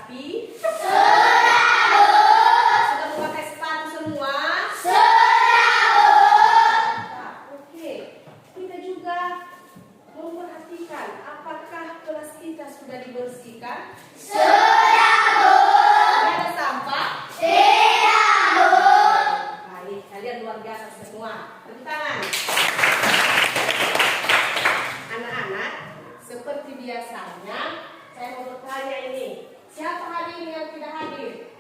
sapi? Sudah, Bu. Sudah memakai sepatu semua? Sudah, Bu. Nah, oke. Kita juga memperhatikan apakah kelas kita sudah dibersihkan? Sudah, Bu. Tidak ada sampah? Tidak, Bu. Baik, kalian luar biasa semua. Tepuk tangan. Anak-anak, seperti biasanya, saya mau bertanya ini. Siapa hari ini yang tidak hadir?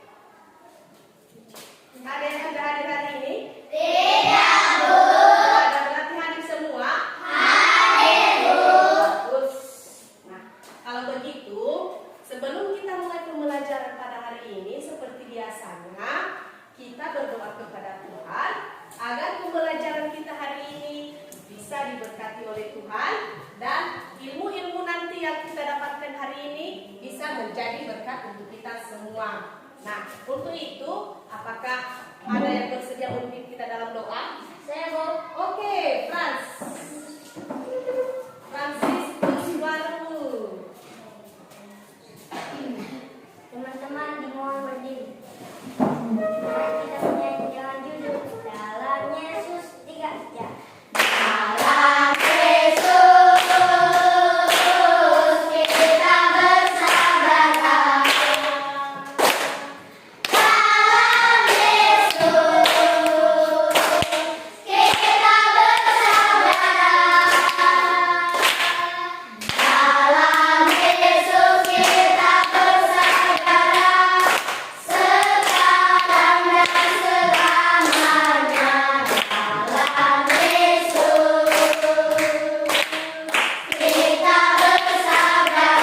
Ada yang tidak hadir hari ini? Tidak, Bu. Ada berarti hadir semua? Hadir, Bu. Bagus. Nah, kalau begitu, sebelum kita mulai pembelajaran pada hari ini, seperti biasanya, kita berdoa kepada Tuhan agar pembelajaran kita hari ini bisa diberkati oleh Tuhan dan ilmu-ilmu nanti yang kita dapatkan hari ini bisa menjadi berkat untuk kita semua. Nah, untuk itu, apakah ada yang bersedia memimpin kita dalam doa? Saya, Bu. Oke, Francis Kuswaru. Teman-teman dimohon berdiri. Mari kita menyanyi dengan judul Dalam Yesus 3 jam. Dalam Yesus kita bersabarlah. Dalam Yesus kita bersabarlah. Dalam Yesus kita bersabarlah. Sekarang dan selamanya. Dalam Yesus kita bersabarlah.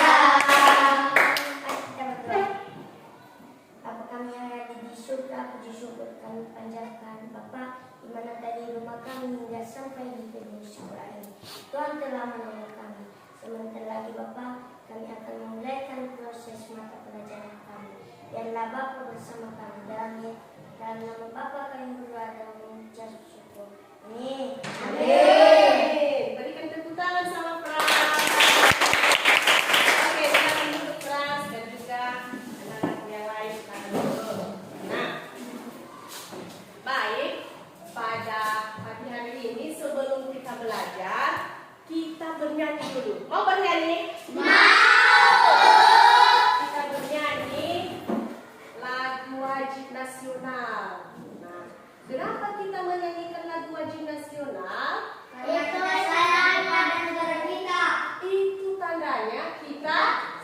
Kita berdoa. Bapa kami yang ada di surga, puji syukur kami panjatkan Bapa, di mana tadi rumah kami hingga sampai di gedung sekolah ini. Tuhan telah menolong kami. Sebentar lagi Bapa, kami akan memulaikan proses mata pelajaran kami. Biarlah Bapa bersama kami dalam nama Bapa kami berdoa dan mengucap syukur. Amin. Amin. Berikan tepuk tangan sama Frans. Oke, silakan duduk Frans dan juga anak-anak yang lain silakan duduk. Nah, baik. Pada pagi hari ini sebelum kita belajar, kita bernyanyi dulu. Mau bernyanyi? Mau. Kita bernyanyi lagu wajib nasional. Nah, kenapa kita menyanyikan lagu wajib nasional? Karena kita sayang pada negara kita. Itu tandanya kita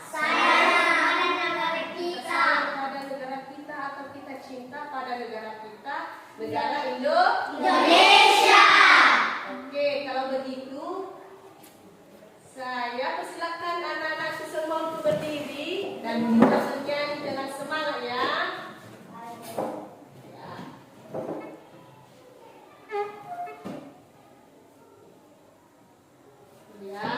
Sayang pada negara kita. sayang pada negara kita atau kita cinta pada negara kita, negara Indonesia. Oke, kalau begitu saya persilakan anak-anakku semua untuk berdiri dan kita bernyanyi dengan semangat ya. Ya.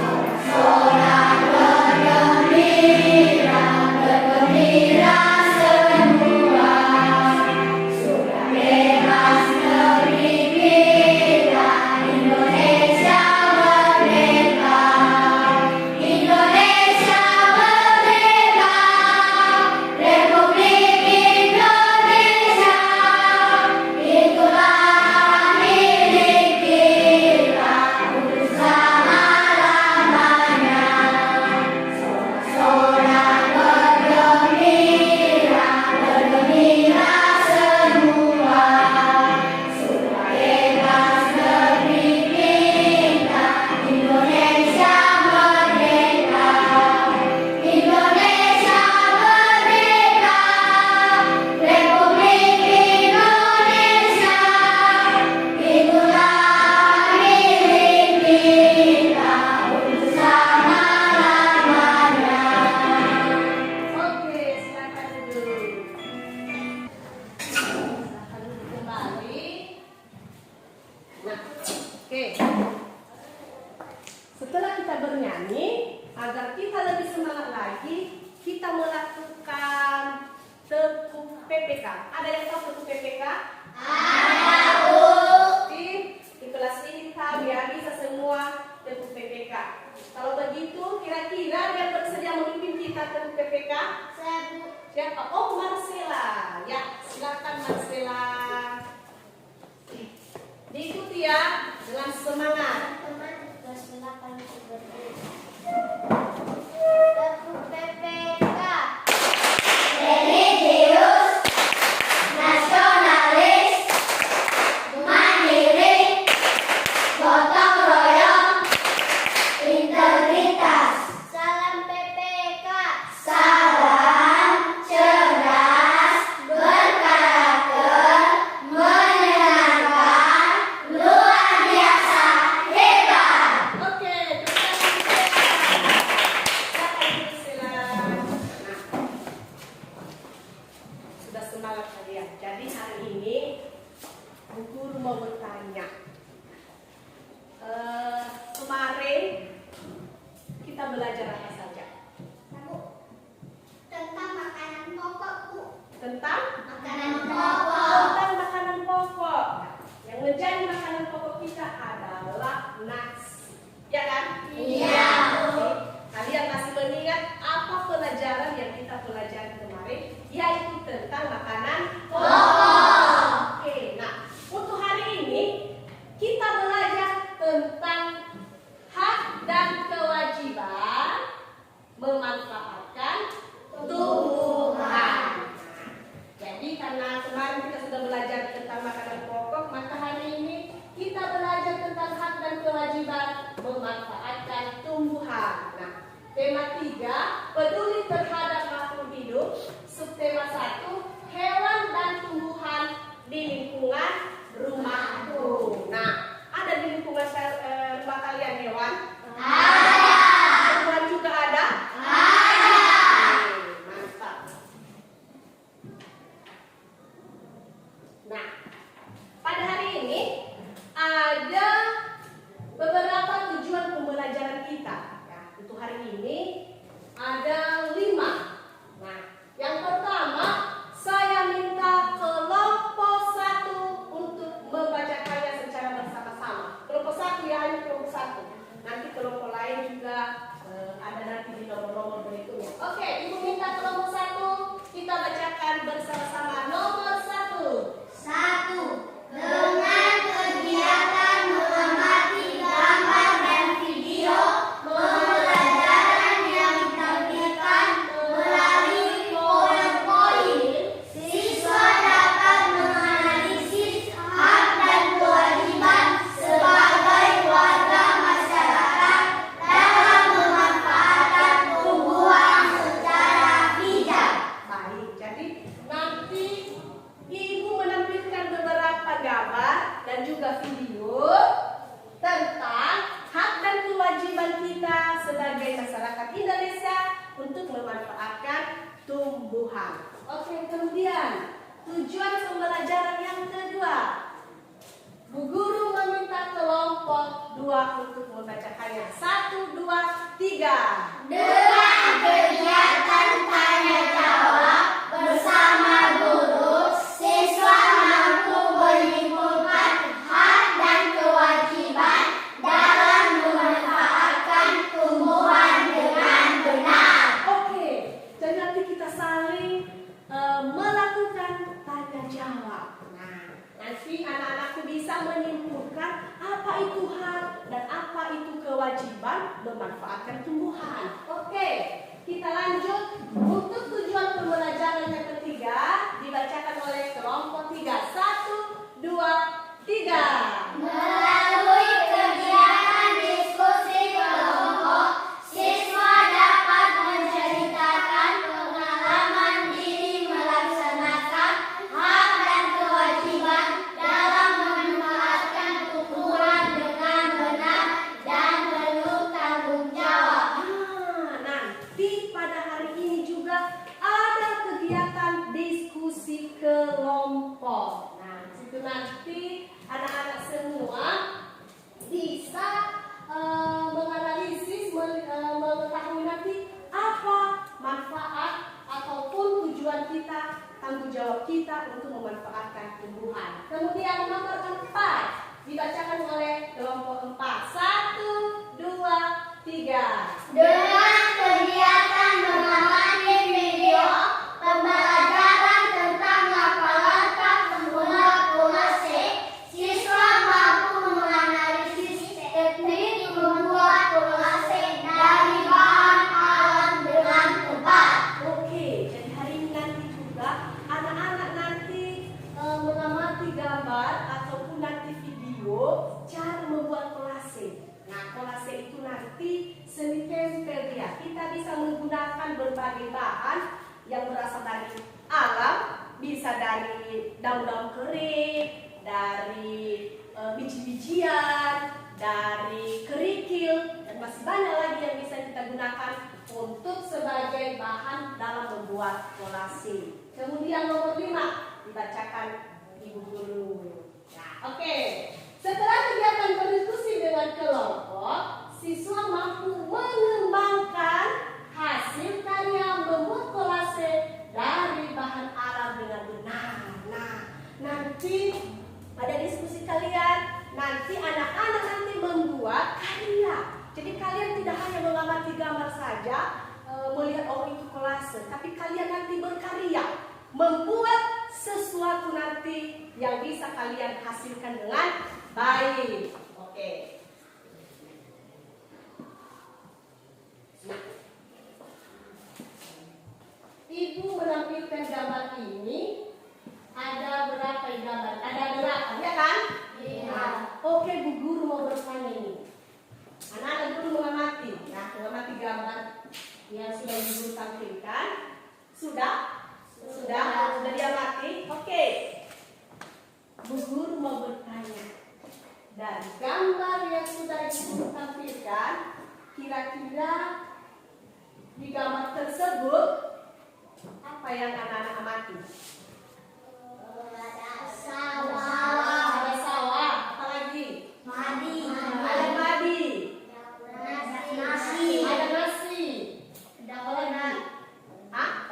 Sorak-sorak berdemi kita melakukan tekuk PPK. Ada yang tahu tekuk PPK? Di kelas ini kami bisa semua tekuk PPK. Kalau begitu, kira-kira yang bersedia memimpin kita tekuk PPK? Siapa? Oh, Marcela. Ya, silakan Marcela. Diikuti ya dengan semangat. Teman-teman kelas 8 seperti tekuk PPK. Religius, nasionalis, mandiri, gotong royong, integritas. Salam PPK. Salam cerdas, berkarakter, menyenangkan, luar biasa, hebat. Oke, terima kasih. Silakan. Nah, sudah semangat kalian. Jadi hari ini Bu Guru mau bertanya. Kemarin kita belajar apa saja? Tentang makanan pokok, Bu. Tentang Makanan pokok. tentang makanan pokok. Yang menjadi makanan pokok kita adalah nasi. Ya kan? Iya. Oke. Kalian masih mengingat apa pelajaran yang kita pelajari kemarin? Yaitu tentang makanan Pokok. Oke, nah untuk hari ini kita belajar tentang hak dan kewajiban memanfaatkan tumbuhan. Jadi karena kemarin kita sudah belajar tentang makanan pokok, maka hari ini kita belajar tentang hak dan kewajiban memanfaatkan tumbuhan. Nah, tema 3, peduli terhadap makhluk hidup. Subtema 1, hewan dan tumbuhan di lingkungan rumahku. Nah, ada di lingkungan rumah kalian hewan? Ada. Tumbuhan juga ada? Ada. Oke, mantap. Nah, pada hari ini ada beberapa tujuan pembelajaran kita. Ya, untuk hari ini ada 5. Nah, yang pertama saya minta kelompok 1 untuk membacakannya secara bersama-sama. Kelompok 1 ya, hanya kelompok 1. Nanti kelompok lain juga ada nanti di nomor-nomor berikutnya. Oke, Ibu minta kelompok 1 kita bacakan bersama-sama. Nomor 1. 1. Dengan kegiatan mengamati gambar dan video pembelajaran yang ditampilkan melalui PowerPoint, siswa dapat menganalisis hak dan kewajiban sebagai warga masyarakat dalam memanfaatkan tumbuhan secara bijak. Baik, jadi nanti Ibu menampilkan beberapa gambar dan juga video tentang hak dan kewajiban kita sebagai masyarakat Indonesia untuk memanfaatkan tumbuhan. Oke, kemudian tujuan pembelajaran yang kedua. Bu Guru meminta kelompok 2 untuk membacakannya. 1, 2, 3. Dengan kegiatan tanya jawab bersama guru, siswa mampu menyimpulkan hak dan kewajiban dalam memanfaatkan tumbuhan dengan benar. Oke, jadi nanti kita saling melakukan tanya jawab. Nah, nanti anak-anakku bisa menyimpulkan apa itu hak dan apa itu kewajiban memanfaatkan tumbuhan. Oke, kita lanjut untuk tujuan pembelajaran yang ketiga dibacakan oleh kelompok 3. 1, 2, 3. Melalui kegiatan diskusi kelompok, siswa dapat menceritakan pengalaman diri melaksanakan hak dan kewajiban dalam memanfaatkan tumbuhan dengan benar dan penuh tanggung jawab. Nanti pada hari ini juga ada kegiatan diskusi kelompok. Nah, situ nanti anak-anak semua bisa menganalisis, mengetahui nanti apa manfaat memanfaatkan tumbuhan. Kemudian nomor 4 dibacakan oleh kelompok 4. 1, 2, 3. Dengan kegiatan mengamati video pembelajaran tentang langkah-langkah membuat kolase, siswa mampu menganalisis teknik membuat kolase dari bahan alam dengan tepat. Oke, jadi hari ini nanti juga anak-anak nanti mengamati gambar ataupun nanti video cara membuat kolase. Nah, kolase itu nanti seni tempel dia. Kita bisa menggunakan berbagai bahan yang berasal dari alam, bisa dari daun-daun kering, dari biji-bijian, dari kerikil, dan masih banyak lagi yang bisa kita gunakan untuk sebagai bahan dalam membuat kolase. Kemudian nomor 5 dibacakan Ibu Guru. Nah, oke. Setelah kegiatan berdiskusi dengan kelompok, siswa mampu mengembangkan hasil karya membuat kolase dari bahan alam dengan benar. Nah, nanti pada diskusi kalian, nanti anak-anak nanti membuat karya. Jadi kalian tidak hanya mengamati gambar saja, melihat oh itu kolase, tapi kalian nanti berkarya, membuat sesuatu nanti yang bisa kalian hasilkan dengan baik. Oke. Nah, Ibu menampilkan gambar ini. Ada berapa gambar? Ada 8, ya kan? Iya. Nah, oke, Bu Guru mau bertanya ini. Anak-anak guru mengamati, mengamati gambar yang sudah Ibu Guru tampilkan. Sudah? Sudah diamati? Oke. Bu Guru mau bertanya. Dari gambar yang sudah Ibu Guru tampilkan, kira-kira di gambar tersebut apa yang anak-anak amati? Ada sawah, apa lagi? Ada padi. Ada nasi. Apa lagi? Hah?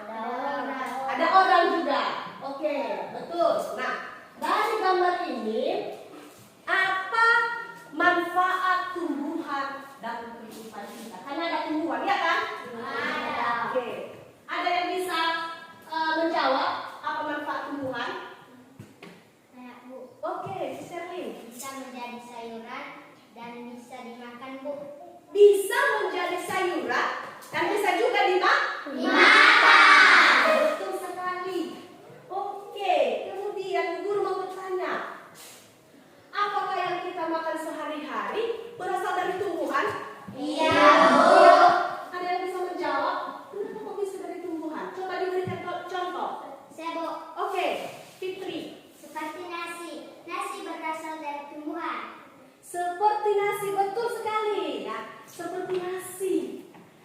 Ada orang juga. Oke, betul. Nah, dari gambar ini apa manfaat tumbuhan dalam kehidupan kita? Karena ada tumbuhan, ya kan? Ada. Oke. Ada yang bisa menjawab apa manfaat tumbuhan? Oke, Sherlyn. Bisa menjadi sayuran dan bisa dimakan, Bu. Bisa menjadi sayuran dan bisa juga Dimakan. Betul sekali. Oke, kemudian guru mau bertanya, apakah yang kita makan sehari-hari berasal dari tumbuhan? Iya, Bu. Ada yang bisa menjawab? Kenapa kok bisa dari tumbuhan? Coba diberikan contoh. Saya, Bu. Oke, Fitri. Seperti nasi. Nasi berasal dari tumbuhan. Seperti nasi, betul sekali. Ya, seperti nasi.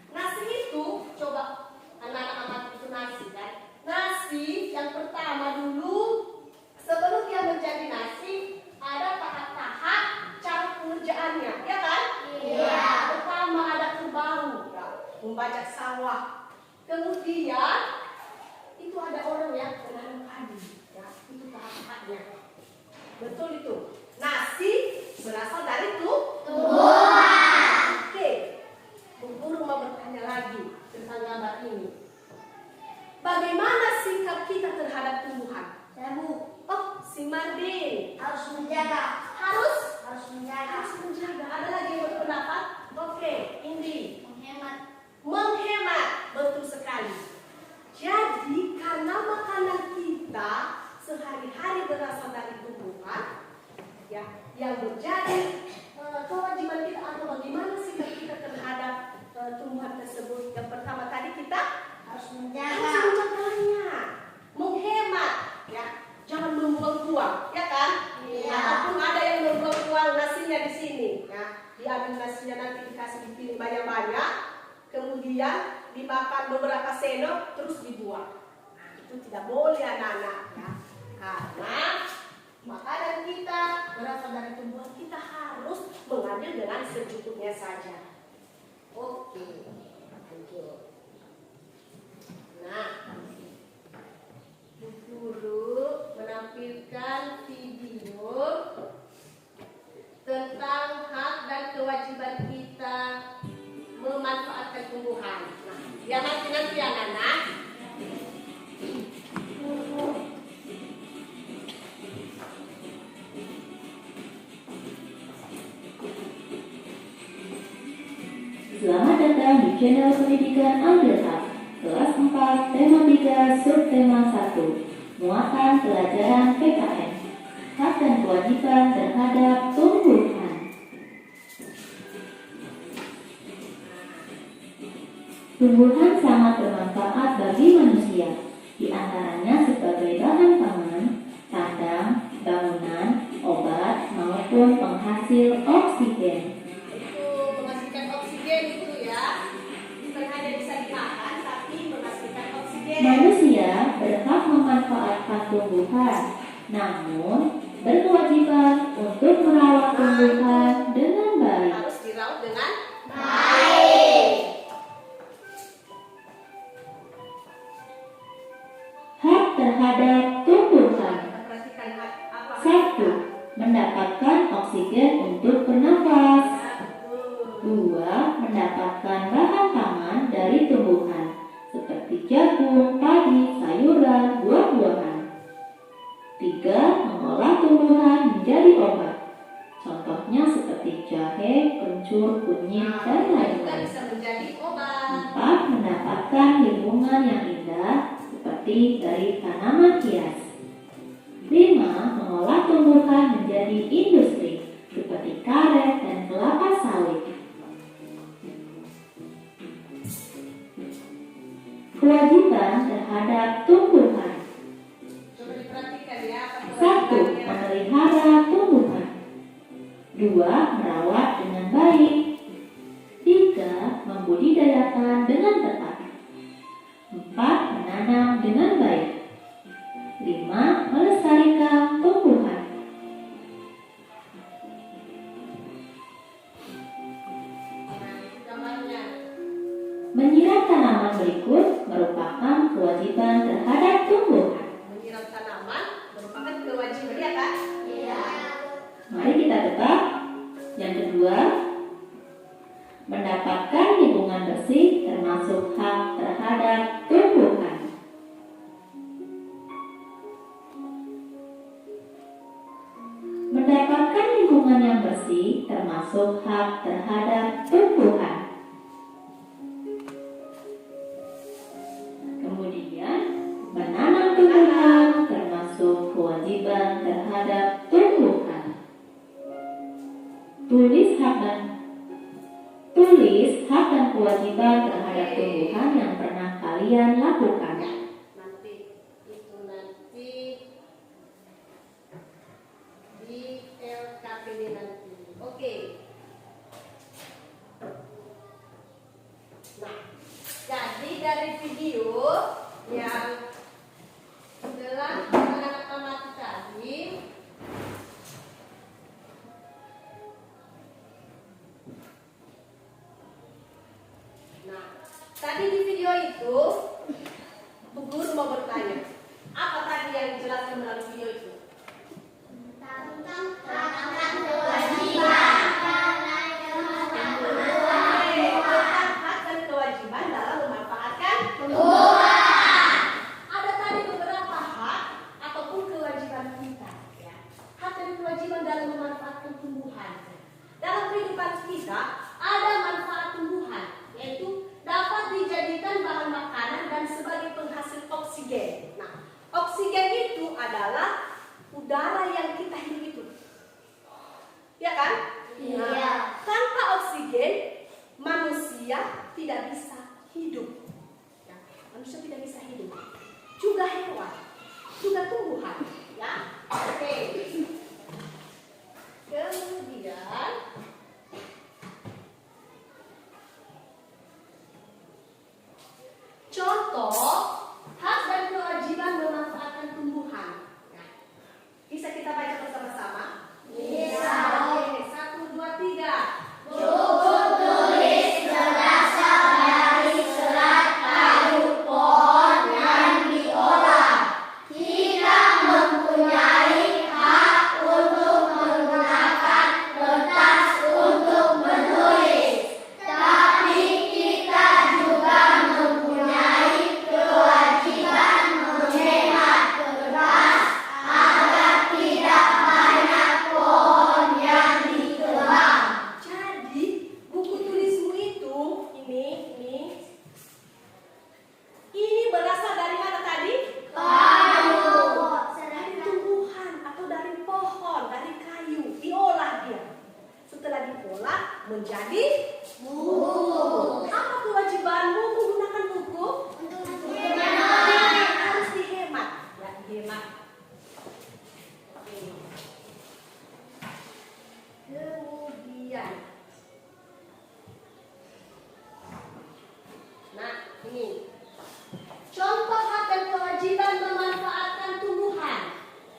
Nasi itu, coba anak-anak amati itu nasi kan. Nasi yang pertama dulu, sebelum dia menjadi nasi, ada tahap-tahap cara pengerjaannya, ya kan? Iya. Pertama ada terbang, ya, membajak sawah. Kemudian itu ada orang yang menanam padi, ya, itu tahap-tahapnya. Betul itu. Nasi berasal dari Tumbuhan. Oke. Bu Guru mau bertanya lagi tentang gambar ini. Bagaimana sikap kita terhadap tumbuhan? Saya, Bu. Oh, si Mardin. Harus menjaga. Harus menjaga. menjaga. Ada lagi yang berpendapat? Oke, Indi. Menghemat. Menghemat, betul sekali. Jadi karena makanan kita sehari-hari berasal dari tumbuhan, ya, yang menjadi kewajiban kita atau bagaimana sikap kita terhadap tumbuhan tersebut. Yang pertama tadi kita Harus harus menjaga. menjaganya, menghemat, ya, jangan membuang-buang, ya kan? Iya. Ataupun ada yang membuang-buang nasinya di sini, ya, diambil nasinya nanti dikasih dipiring banyak-banyak, kemudian dimakan beberapa sendok terus dibuang. Nah, itu tidak boleh anak-anak, ya, karena makanan kita berasal dari tumbuhan, kita harus mengambil dengan secukupnya saja. Oke, lanjut. Nah, Bu Guru menampilkan Ya nanti ya anak. Selamat datang di channel pendidikan Alkitab, kelas 4, tema 3, subtema 1, muatan pelajaran PKN, hak dan kewajiban terhadap tumbuhan. Tumbuhan sangat bermanfaat bagi manusia, di antaranya sebagai bahan pangan, kandang, bangunan, obat, maupun penghasil oksigen. Manusia berhak memanfaatkan tumbuhan, namun berkewajiban untuk merawat tumbuhan dengan baik. Harus dirawat dengan baik. Hak terhadap tumbuhan. Kita perhatikan apa? 1. Mendapatkan oksigen untuk bernafas. 2. Mendapatkan bahan pangan dari tumbuhan seperti jagung, padi, sayuran, buah-buahan. 3. Mengolah tumbuhan menjadi obat. Contohnya seperti jahe, kencur, kunyit, dan Juga lain-lain. bisa menjadi obat. 4. Mendapatkan lingkungan yang indah seperti dari tanaman hias. 5. Mengolah tumbuhan menjadi industri seperti karet dan kelapa sawit. Kewajiban terhadap tumbuhan. Coba diperhatikan ya. 1. Memelihara tumbuhan. 2. Merawat dengan baik. 3. Membudidayakan dengan tepat. 4. Menanam dengan baik. 5. Melestarikan tumbuhan. Gambarnya. Menyiram tanaman berikut merupakan kewajiban terhadap tumbuhan. Menyiram tanaman merupakan kewajiban ya kan? Iya. Mari kita tetap. Yang kedua, mendapatkan lingkungan bersih termasuk hak terhadap tumbuhan. Mendapatkan lingkungan yang bersih termasuk hak terhadap tumbuhan. Kemudian, menanam tumbuhan termasuk kewajiban terhadap tumbuhan. Tulis hak dan kewajiban terhadap tumbuhan yang pernah kalian lakukan. Nanti di LKPD nanti. Oke. Nah, jadi dari video yang telah anak-anak amati tadi, nah, tadi di video itu Bu Guru mau bertanya, apa tadi yang dijelaskan melalui video itu? Hak dan kewajiban dalam memanfaatkan tumbuhan. Ada tadi beberapa hak ataupun kewajiban kita, ya. Hak dan kewajiban dalam memanfaatkan tumbuhan. Dalam kehidupan kita ada manfaat tumbuhan, yaitu dapat dijadikan bahan makanan dan sebagai penghasil oksigen. Nah, oksigen itu adalah udara yang kita hidup itu. Ya kan? Iya. Nah, tanpa oksigen manusia tidak bisa hidup. Ya, manusia tidak bisa hidup. Juga hewan, juga tumbuhan. Ya, oke. Kemudian contoh hak dan kewajiban memanfaatkan tumbuhan. Ya. Bisa kita baca bersama-sama? Bisa. Oke, 1, 2, 3. Buku tulis berdasar ini. Contoh hak dan kewajiban memanfaatkan tumbuhan.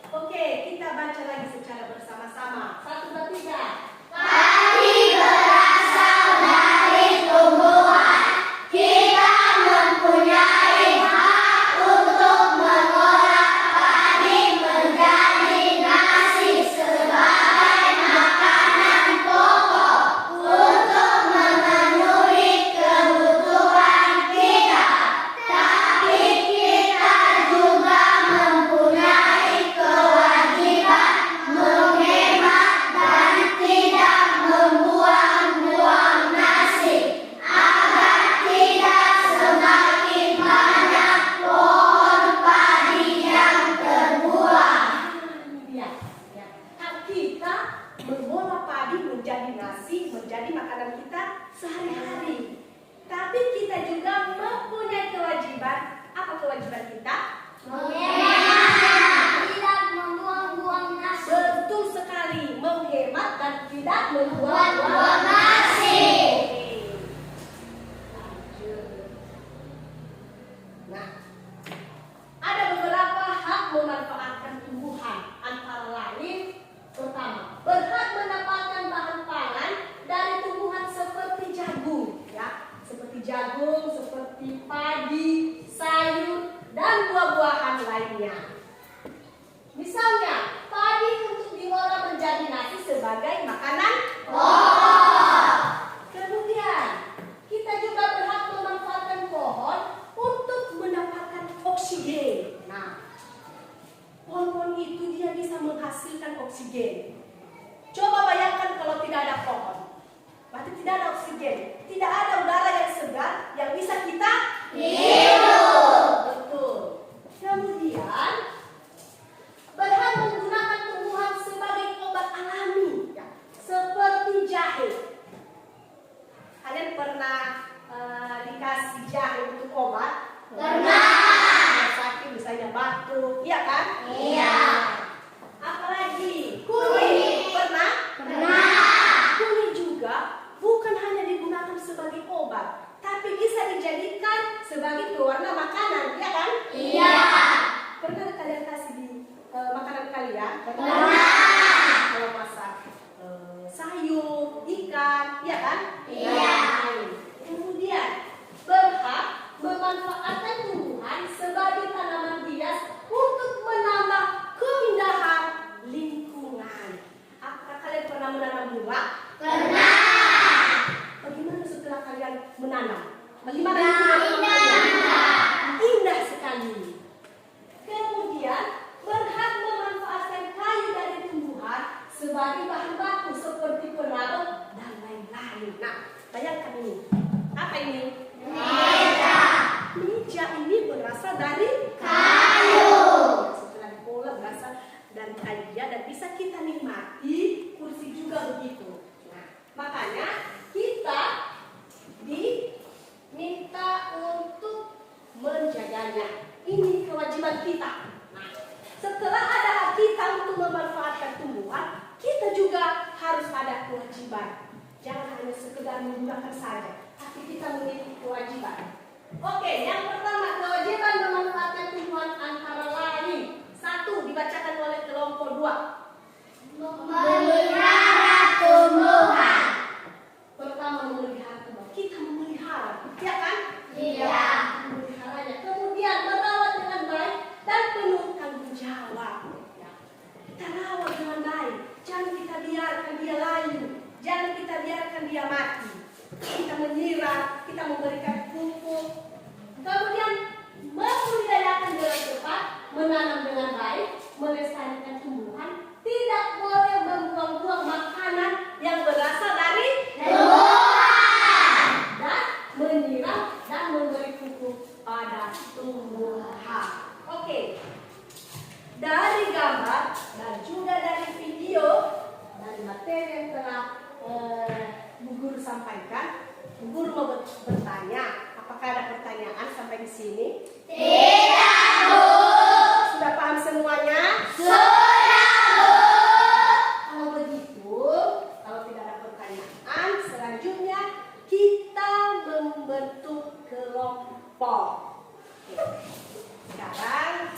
Oke, kita baca lagi secara bersama-sama. 1, 2, 3. Padi berasal dari tumbuhan. Kita mempunyai hak untuk mengolah padi menjadi nasi sebagai makanan pokok untuk memenuhi kebutuhan kita. Tapi kita juga mempunyai kewajiban menghemat dan tidak membuang-buang nasi agar tidak semakin banyak pohon padi yang terbuang. Ya, ya. Hak kita mengolah padi menjadi nasi, menjadi makanan kita sehari-hari. Tapi kita juga mempunyai kewajiban. Apa kewajiban kita? Menghemat, tidak membuang-buang nasi. Betul sekali, menghemat dan tidak membuang-buang Buang nasi. Lanjut. Nah, ada beberapa hak memanfaatkan tumbuhan, antara lain pertama, berhak mendapatkan bahan pangan dari tumbuhan seperti jagung, ya, seperti jagung, seperti padi, sayur, dan buah-buahan lainnya. Misalnya, padi untuk diolah menjadi nasi sebagai makanan. Kemudian, kita juga berhak memanfaatkan pohon untuk mendapatkan oksigen. Nah, pohon-pohon itu dia bisa menghasilkan oksigen. Coba bayangkan kalau tidak ada pohon. Berarti tidak ada oksigen. Tidak ada udara yang segar yang bisa kita hidup. Betul. Kemudian, berhak menggunakan tumbuhan sebagai obat alami, ya, seperti jahe. Kalian pernah dikasih jahe untuk obat? Pernah. Sakit misalnya batuk, iya kan? Iya. Apalagi kunyit, pernah? Pernah. Kunyit juga bukan hanya digunakan sebagai obat, tapi bisa dijadikan sebagai pewarna makanan, iya kan? Iya. Pernah kalian kasih di makanan kalian? Pernah. Kalau masak sayur, ikan, iya kan? Iya. Kemudian berhak memanfaatkan tumbuhan sebagai tanaman hias untuk menambah keindahan lingkungan. Apakah kalian pernah menanam bunga? Pernah. Bagaimana setelah kalian menanam? Bagaimana Indah. lingkungan? Indah sekali. Kemudian berhak memanfaatkan kayu dari tumbuhan sebagai bahan baku seperti penabur dan lain-lain. Nah, bayangkan ini. Apa ini? Meja. Meja ini berasal dari Kayu. Setelah diolah berasal dari kayu ya, dan bisa kita nikmati. Kursi juga begitu. Nah, makanya kita diminta untuk menjaganya. Ini kewajiban kita. Nah, setelah ada hak kita untuk memanfaatkan tumbuhan, kita juga harus ada kewajiban. Jangan hanya sekedar menggunakan saja, tapi kita memiliki kewajiban. Oke, yang pertama, kewajiban memanfaatkan tumbuhan antara lain. 1, dibacakan oleh kelompok 2. Memelihara tumbuhan. Pertama, memelihara tumbuhan. Kita memelihara, ya kan? Iya. Memeliharanya. Kemudian merawat dengan baik dan penuh tanggung jawab. Ya. Kita rawat dengan baik. Jangan kita biarkan dia layu. Jangan kita biarkan dia mati. Kita menyiram, kita memberikan pupuk. Kemudian membudidayakan dengan tepat, menanam dengan baik, melestarikan tumbuhan. Tidak boleh membuang-buang makanan yang berasal dari Tumbuhan. dan menyiram dan memberi pupuk pada tumbuhan. Oke. Dari gambar dan juga dari video, dari materi yang telah Bu Guru sampaikan, Bu Guru mau bertanya, apakah ada pertanyaan sampai di sini? Tidak, Bu. Sudah paham semuanya? Sudah, Bu. Kalau begitu, kalau tidak ada pertanyaan, selanjutnya kita membentuk kelompok. Oke. Sekarang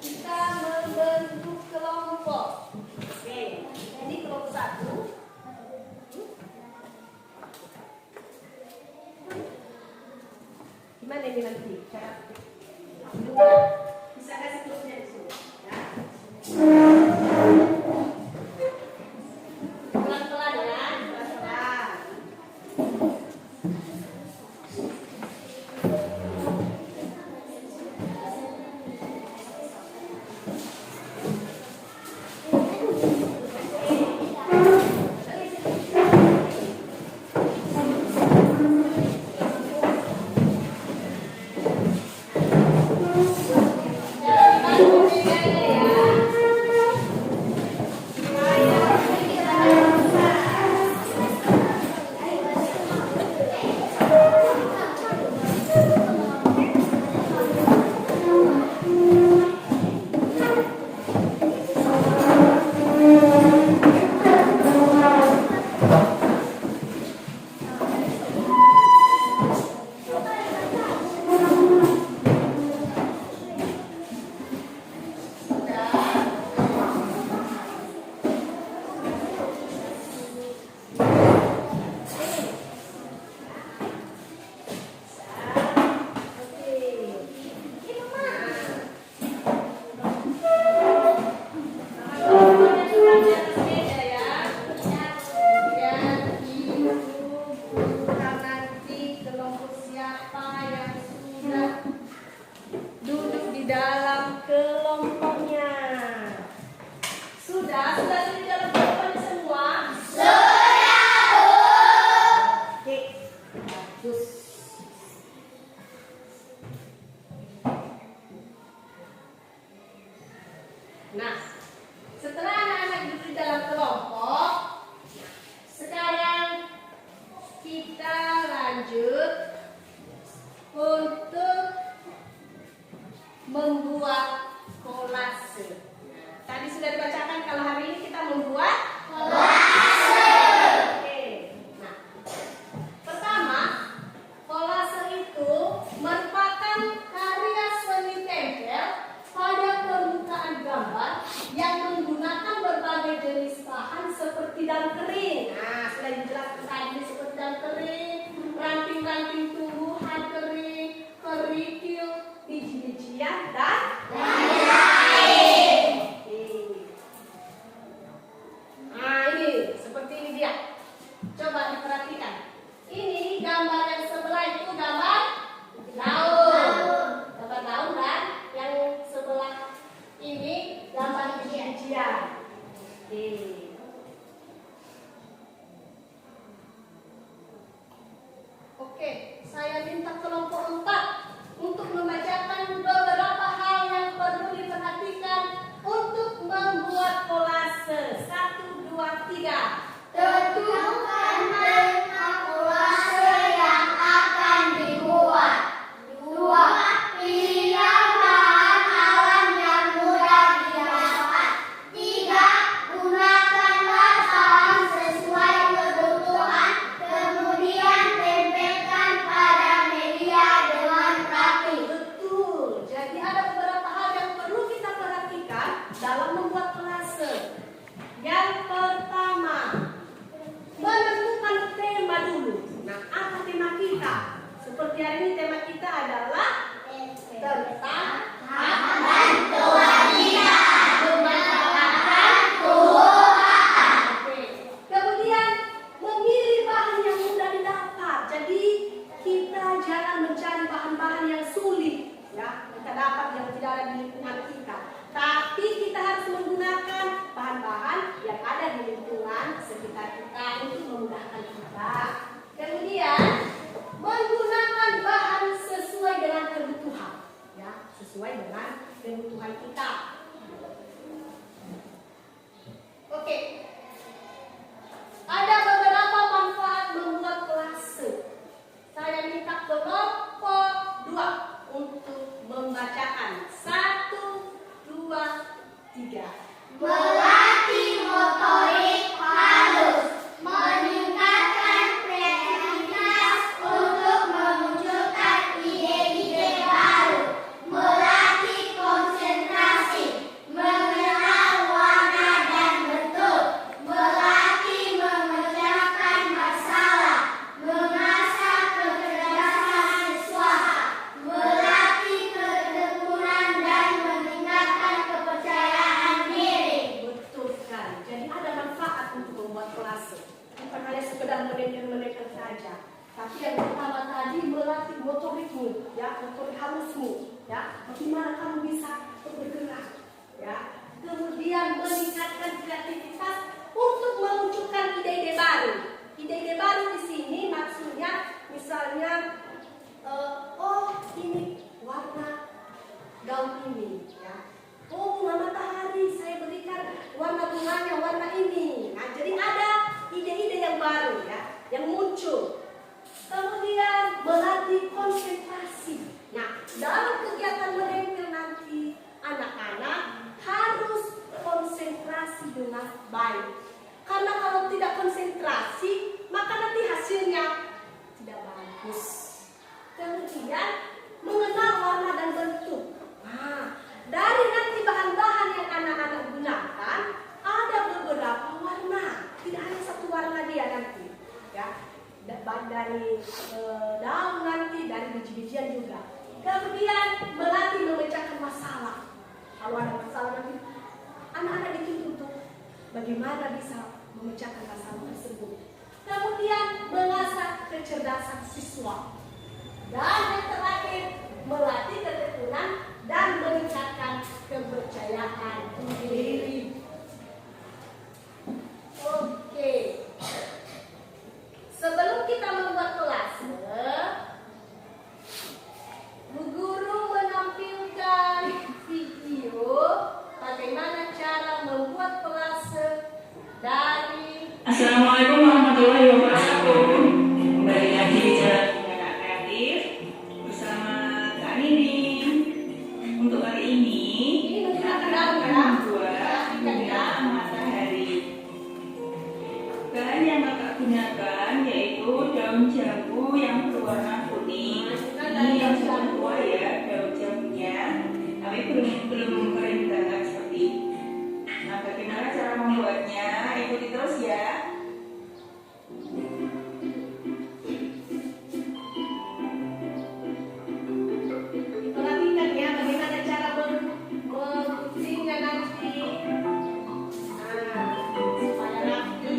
kita membentuk kelompok. Oke, ini kelompok 1. Gimana ini nanti? Cara bisa kasih tulisnya di sini. Ya. Pelan-pelan ya, pelan-pelan. Dalam kelompoknya sudah di dalam kelompoknya semua. Oke, bagus. Nah, setelah anak-anak duduk di dalam kelompok, sekarang kita lanjut untuk membuat kolase. Tadi sudah dibacakan kalau hari ini kita membuat kolase. Oke. Nah, pertama, kolase itu merupakan karya seni tempel pada permukaan gambar yang menggunakan berbagai jenis bahan seperti daun kering. Nah, sudah dijelaskan tadi seperti daun kering, ranting-ranting tumbuhan kering, kerikil, biji-bijian dan lain-lain. Nah, ini seperti ini dia. Coba diperhatikan. Ini gambar yang sebelah itu gambar daun. Gambar daun dan yang sebelah ini gambar biji-bijian. Oke, saya minta kelompok 4 untuk membacakan beberapa hal yang perlu diperhatikan untuk membuat kolase. 1, 2, 3. Tentukan tema kolase yang akan dibuat. 2. Pilihlah bahan alam yang mudah didapat. 3. Gunakanlah bahan sesuai kebutuhan. Kemudian tempelkan pada media dengan rapi. Betul. Jadi ada beberapa hal yang perlu kita perhatikan dalam membuat kolase. Yang pertama, menentukan tema dulu. Nah, apa tema kita? Seperti hari ini tema kita adalah tentang hak dan kewajiban. Memasalahkan Tuhan. Oke. Kemudian memilih bahan yang mudah didapat. Jadi kita jangan mencari bahan-bahan yang sulit, ya. Kita dapat yang tidak ada di lingkungan kita. Tapi kita harus menggunakan bahan-bahan yang ada di lingkungan sekitar kita untuk memudahkan kita. Kemudian menggunakan bahan sesuai dengan kebutuhan, ya, sesuai dengan kebutuhan kita. Oke. Ada beberapa manfaat membuat kolase. Saya minta kelompok 2 untuk membacakan. 1, 2, 3. Melatih motorik halus. Meningkatkan kreativitas untuk memunculkan halusmu, ya, motorik halusmu, ya, bagaimana kamu bisa bergerak, ya. Kemudian meningkatkan kreativitas untuk memunculkan ide-ide baru. Ide-ide baru di sini maksudnya misalnya, oh ini warna gaun ini, ya. Oh bunga matahari saya berikan warna bunganya warna ini. Nah jadi ada ide-ide yang baru, ya, yang muncul. Kemudian melatih konsentrasi. Nah, dalam kegiatan menempel nanti anak-anak harus konsentrasi dengan baik. Karena kalau tidak konsentrasi, maka nanti hasilnya tidak bagus. Kemudian mengenal warna dan bentuk. Nah, dari nanti bahan-bahan yang anak-anak gunakan ada beberapa warna. Tidak hanya satu warna dia nanti, ya. Dari daun nanti, dari biji-bijian juga. Kemudian melatih memecahkan masalah. Kalau ada masalah nanti anak-anak dituntut untuk bagaimana bisa memecahkan masalah tersebut. Kemudian mengasah kecerdasan siswa. Dan yang terakhir melatih ketekunan dan meningkatkan kepercayaan diri. Oke. Sebelum kita membuat kelas, Bu Guru menampilkan video bagaimana cara membuat kelas dari. Assalamualaikum warahmatullahi wabarakatuh. Kembali lagi di Jalan Anak Kreatif bersama Kak Nini. Untuk hari ini kita akan membuat bunga matahari. Bahan yang kakak gunakan yaitu daun jambu yang berwarna kuning. Ini yang sudah tua ya daun jambunya, tapi belum kering banget seperti ini. Nah, bagaimana cara membuatnya? Ikuti terus ya. Perhatikan ya bagaimana cara memutihnya nanti. Nah, supaya rapi.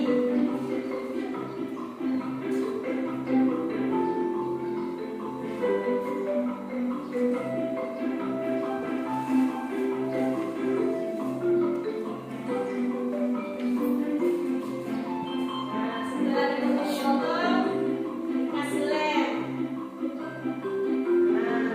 Nah, setelah dipotong-potong, dikasih lem. Nah.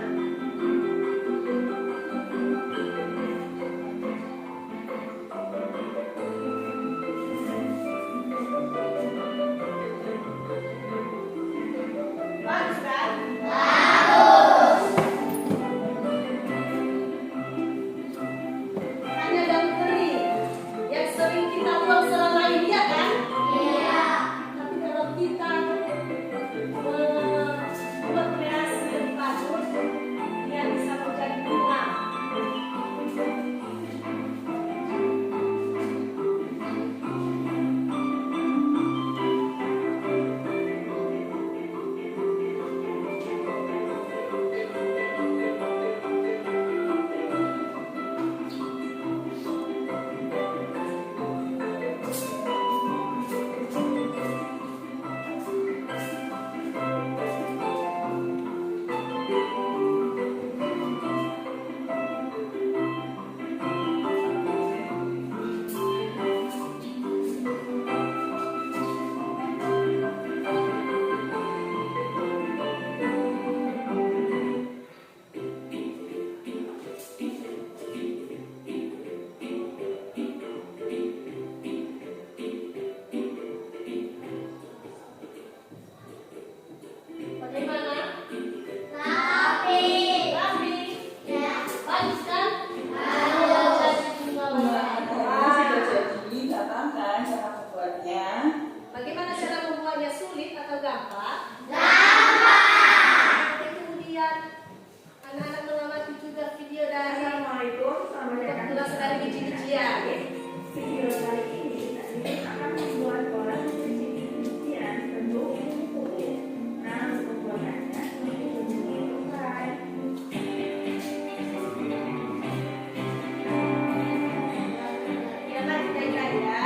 Bagus kan? Hanya daun kering yang sering kita buang selama ini ya kan? Iya. Tapi kalau kita membuat kreasi yang bagus, dia bisa menjadi bunga. Bagaimana? Rapi. Rapi. Ya. Bagus kan? Bagus. Sudah jadi, gampang kan cara membuatnya? Bagaimana cara membuatnya, sulit atau gampang? Gampang. Kemudian anak-anak mengamati juga video dari Assalamualaikum, selamat datang. kelas dari biji-bijian. Video kali ini kita akan membuat kolam biji-bijian bentuk kulit. Nah, untuk pembuatannya kita mulai. Ya, mari kita ya.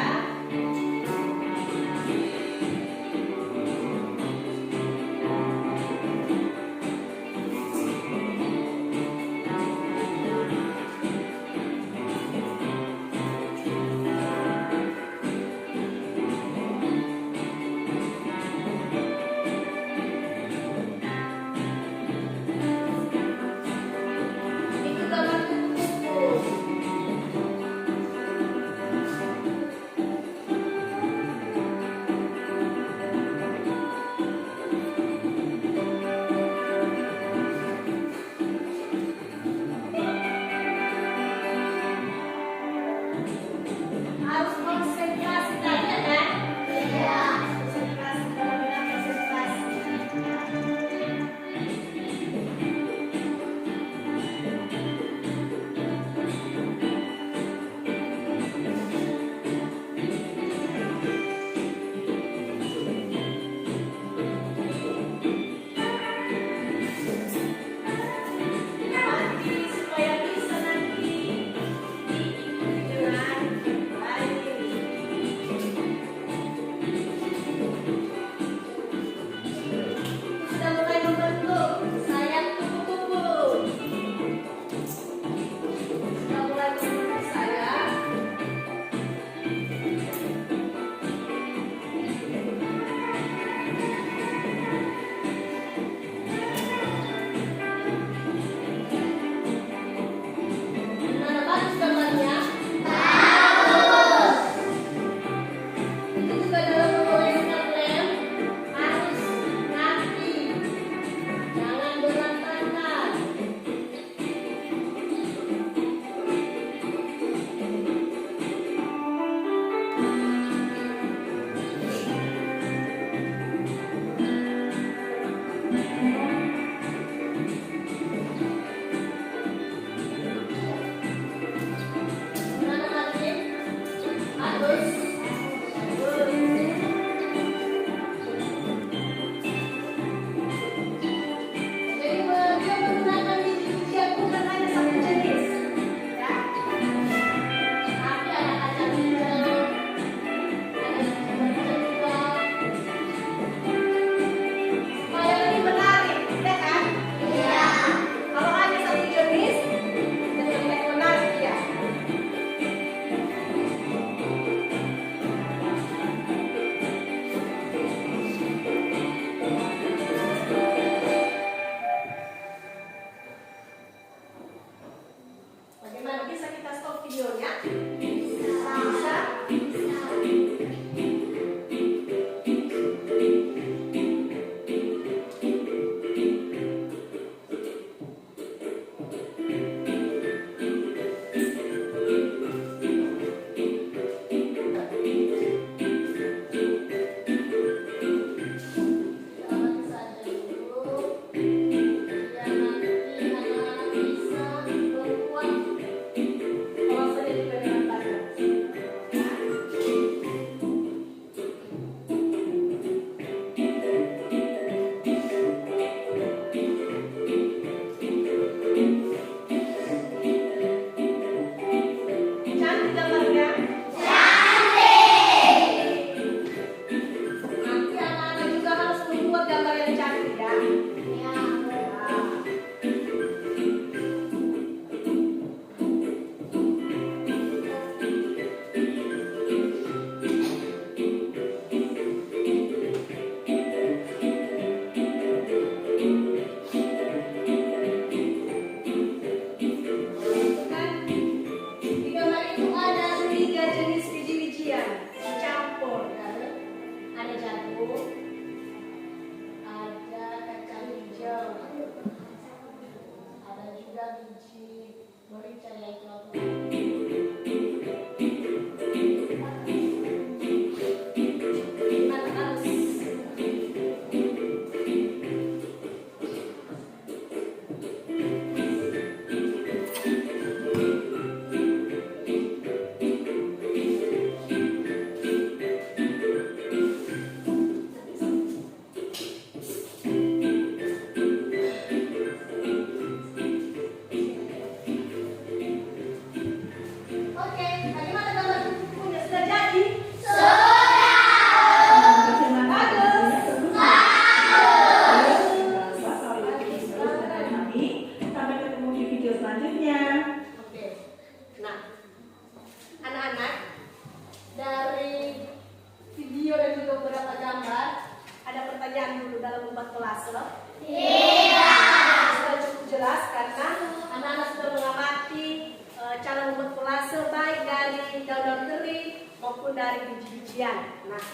karena anak-anak sudah mengamati cara membuat kolase baik dari daun-daun kering maupun dari biji-bijian. Nah,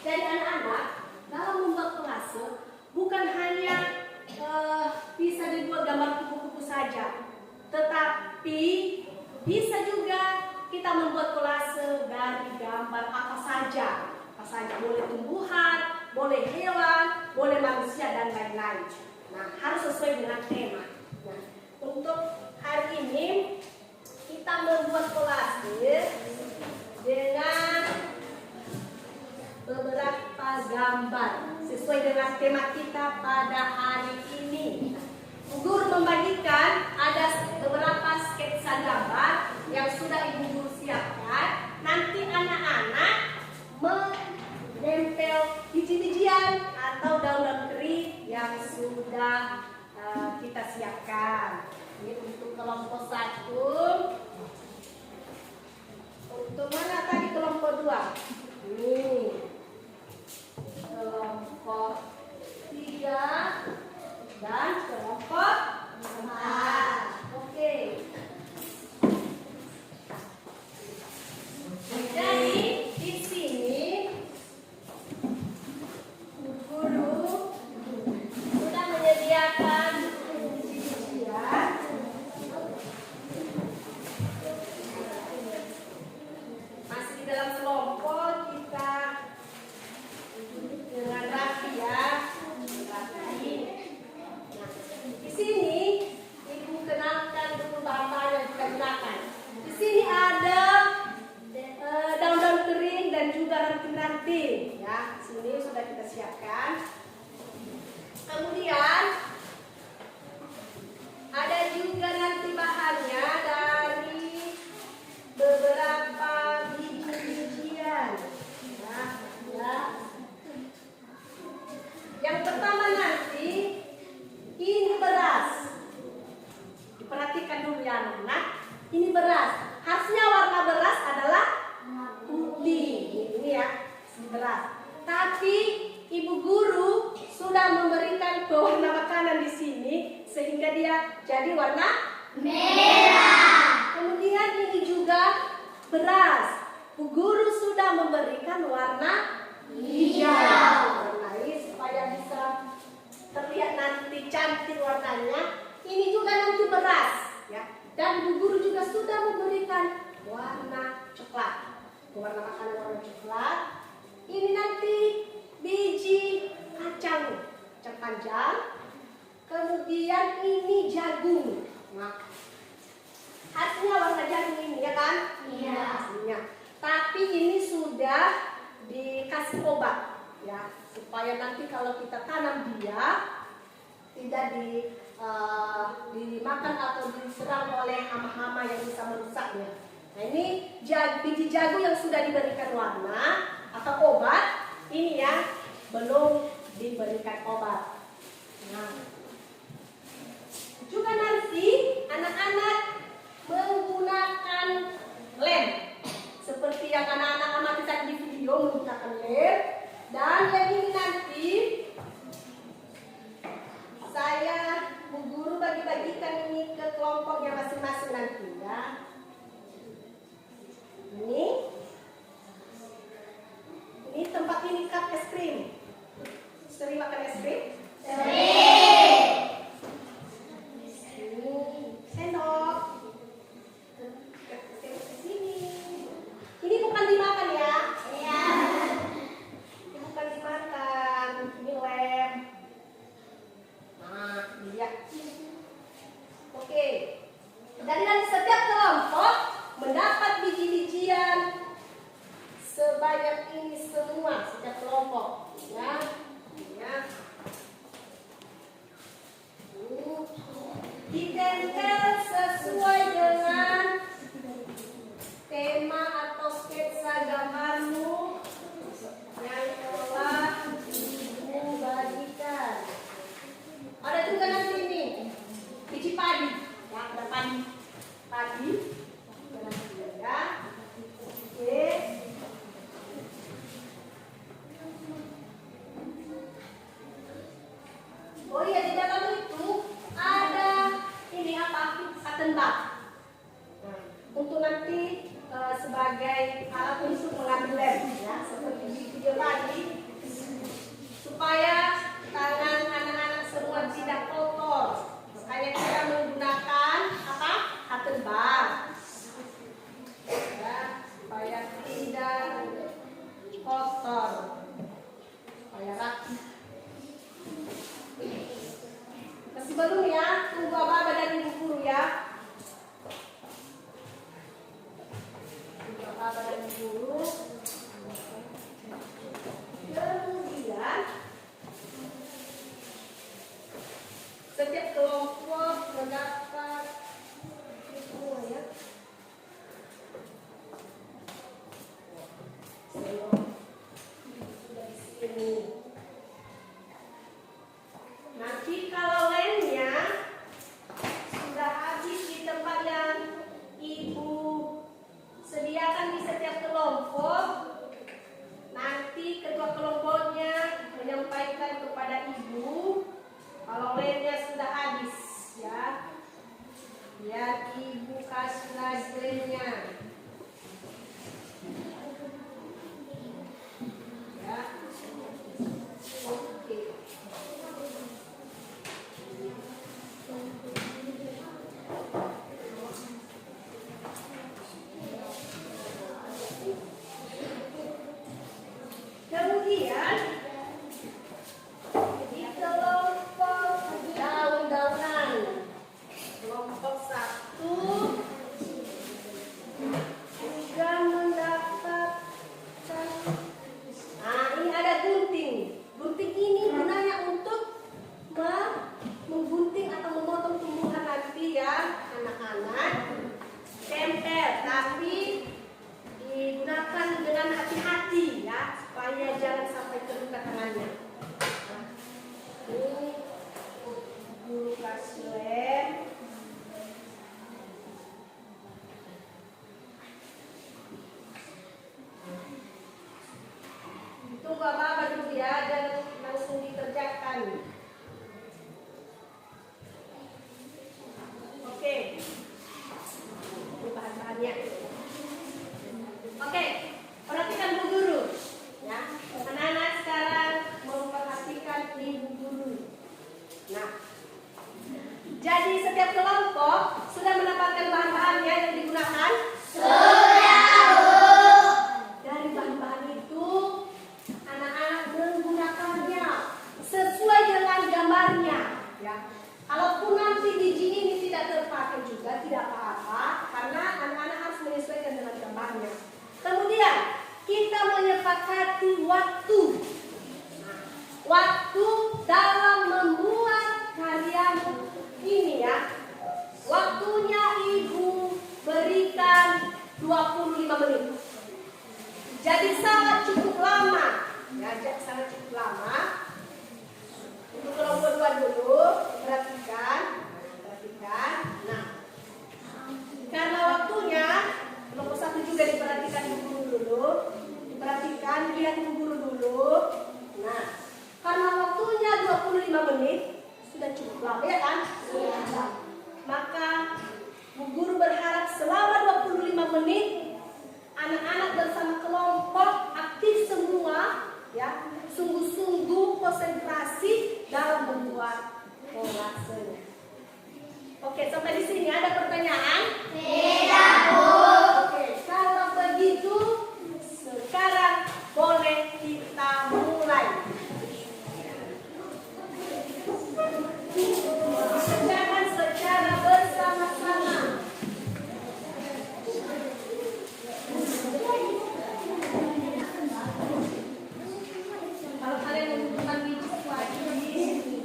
jadi anak-anak dalam membuat kolase bukan hanya bisa dibuat gambar kupu-kupu saja, tetapi bisa juga kita membuat kolase dari gambar apa saja. Boleh tumbuhan, boleh hewan, boleh manusia dan lain-lain. Nah, harus sesuai dengan tema. Nah, untuk hari ini kita membuat kolase dengan beberapa gambar sesuai dengan tema kita pada hari ini. Guru membagikan ada beberapa sketsa gambar yang sudah Ibu Guru siapkan. Nanti anak-anak menempel biji-bijian atau daun-daun kering yang sudah kita siapkan. Ini untuk kelompok 1. Untuk mana tadi kelompok 2? Ini kelompok 3 dan kelompok 4. Oke. Jadi di sini guru sudah menyediakan biji-bijian. Masih di dalam kelompok kita dengan rapi ya. Rapi. Nah, di sini Ibu kenalkan dulu bahan-bahan yang kita gunakan. Di sini ada daun-daun kering dan juga ranting-ranting ya. Sini sudah kita siapkan. Kemudian ada juga nanti bahannya dari beberapa biji-bijian ya. Yang pertama nanti ini beras. Diperhatikan dulu ya anak-anak. Ini beras. Harusnya warna beras adalah putih. Ini ya, beras. Tapi Ibu Guru sudah memberikan pewarna makanan di sini sehingga dia jadi warna merah. Kemudian ini juga beras. Bu Guru sudah memberikan warna hijau. Warnai supaya bisa terlihat nanti cantik warnanya. Ini juga nanti beras ya. Dan Bu Guru juga sudah memberikan warna coklat. Warna makanan warna coklat. Ini nanti biji kacang panjang. Kemudian ini jagung. Nah, hasilnya warna jagung ini ya kan? Iya. Hasilnya. Tapi ini sudah dikasih obat ya, supaya nanti kalau kita tanam dia tidak dimakan atau diserang oleh hama-hama yang bisa merusaknya. Nah, ini biji jagung yang sudah diberikan warna atau obat, ini ya belum diberikan obat. Nah, juga nanti anak-anak menggunakan lem seperti yang anak-anak amati tadi di video, menggunakan lem. Dan yang ini nanti saya Bu Guru bagi-bagikan ini ke kelompoknya masing-masing nanti ya. Ini tempat ini cup es krim. Sering makan es krim? Sering. Ini sendok. Ke sini. Ini bukan dimakan ya? Iya. Ini bukan dimakan. Ini lem. Nah, lihat. Oke. Jadi dari setiap kelompok mendapat biji-bijian sebanyak ini semua setiap kelompok ya. Ya. Ditempel sesuai dengan tema atau sketsa gambarmu yang telah Ibu bagikan. Ada juga nanti ini biji padi ya, ada padi ya. Oke. Oh iya, di dalam itu ada Sebelumnya tunggu aba-aba dari ibu guru ya. Tunggu aba-aba dari ibu guru. Kemudian setiap kelompok mendapat semua ya. Sudah di sini. Nanti kalau lemnya sudah habis di tempat yang ibu sediakan di setiap kelompok, nanti ketua kelompoknya menyampaikan kepada ibu kalau lemnya sudah habis ya. Biar ibu kasih lagi lemnya. Ya. Oke. Kemudian di kelompok daun-daunan, kelompok 1 juga mendapatkan. Nah, ini ada gunting. Gunting ini gunanya untuk menggunting atau memotong tumbuhan nanti ya, anak-anak. Tempel, tapi digunakan dengan hati-hati ya, supaya jangan sampai terluka tangannya. Nah, ini guru kasih lem. Tunggu apa-apa dulu ya, dan langsung dikerjakan. Oke. Ini bahan-bahannya. Oke, perhatikan Bu Guru. Ya, anak-anak sekarang memperhatikan Ibu Guru. Nah, jadi setiap kelompok sudah mendapatkan bahan-bahannya yang digunakan? Sudah, Bu. Dari bahan-bahan itu, anak-anak menggunakannya sesuai dengan gambarnya. Ya. Kalaupun nanti biji ini tidak terpakai juga tidak apa-apa, karena anak-anak harus menyesuaikan dengan gambarnya. Kemudian kita menyepakati waktu. Waktu dalam membuat karya ini ya. Waktunya Ibu berikan 25 menit. Jadi sangat cukup lama. Ya, sangat cukup lama. Untuk kelompok 2 dulu, perhatikan. Nah, karena waktunya kelompok 1 juga diperhatikan Ibu Guru dulu. Diperhatikan, lihat Ibu Guru dulu. Nah, karena waktunya 25 menit sudah cukup lama ya kan? Iya. Maka Bu Guru berharap selama 25 menit anak-anak bersama kelompok aktif semua ya, sungguh-sungguh konsentrasi dalam membuat kolasenya. Oke, sampai di sini ada pertanyaan? Tidak, Bu. Oke, kalau begitu sekarang boleh kita mulai. Kerjakan secara bersama-sama. Kalau kalian membutuhkan biji wajib di sini.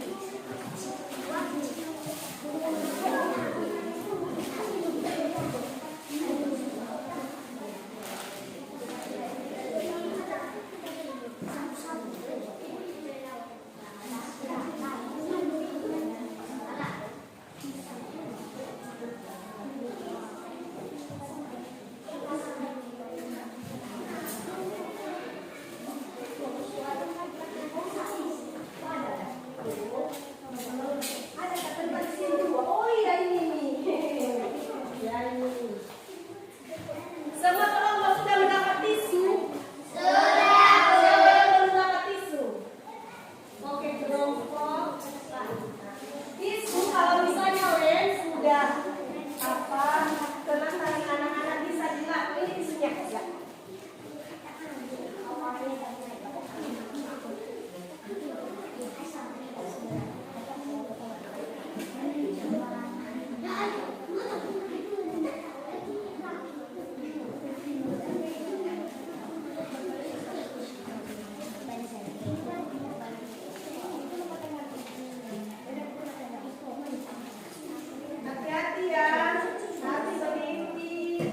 Hati-hati ya, nanti bermimpi.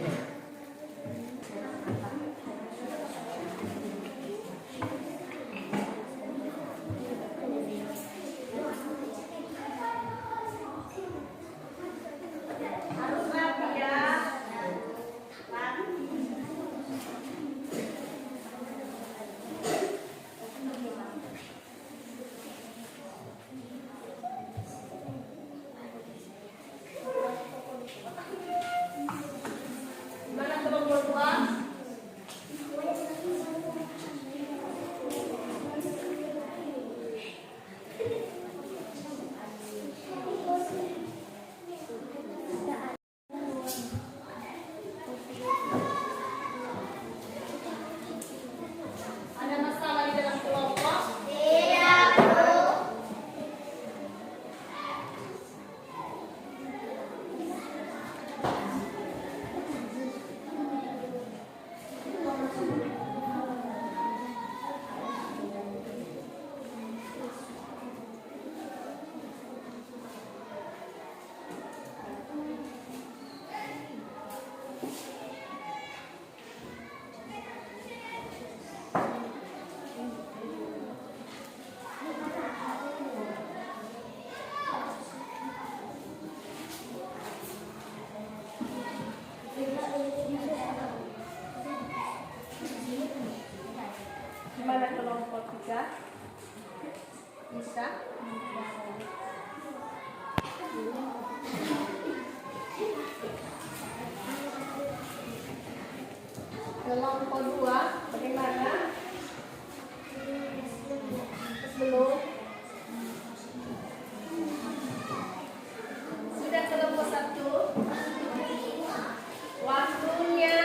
Harus rapi ya. Gimana kelompok dua? Ada masalah di dalam kelompok? Gimana kelompok tiga? Bisa? Kelompok dua, bagaimana? Belum? Sudah kelompok satu? Waktunya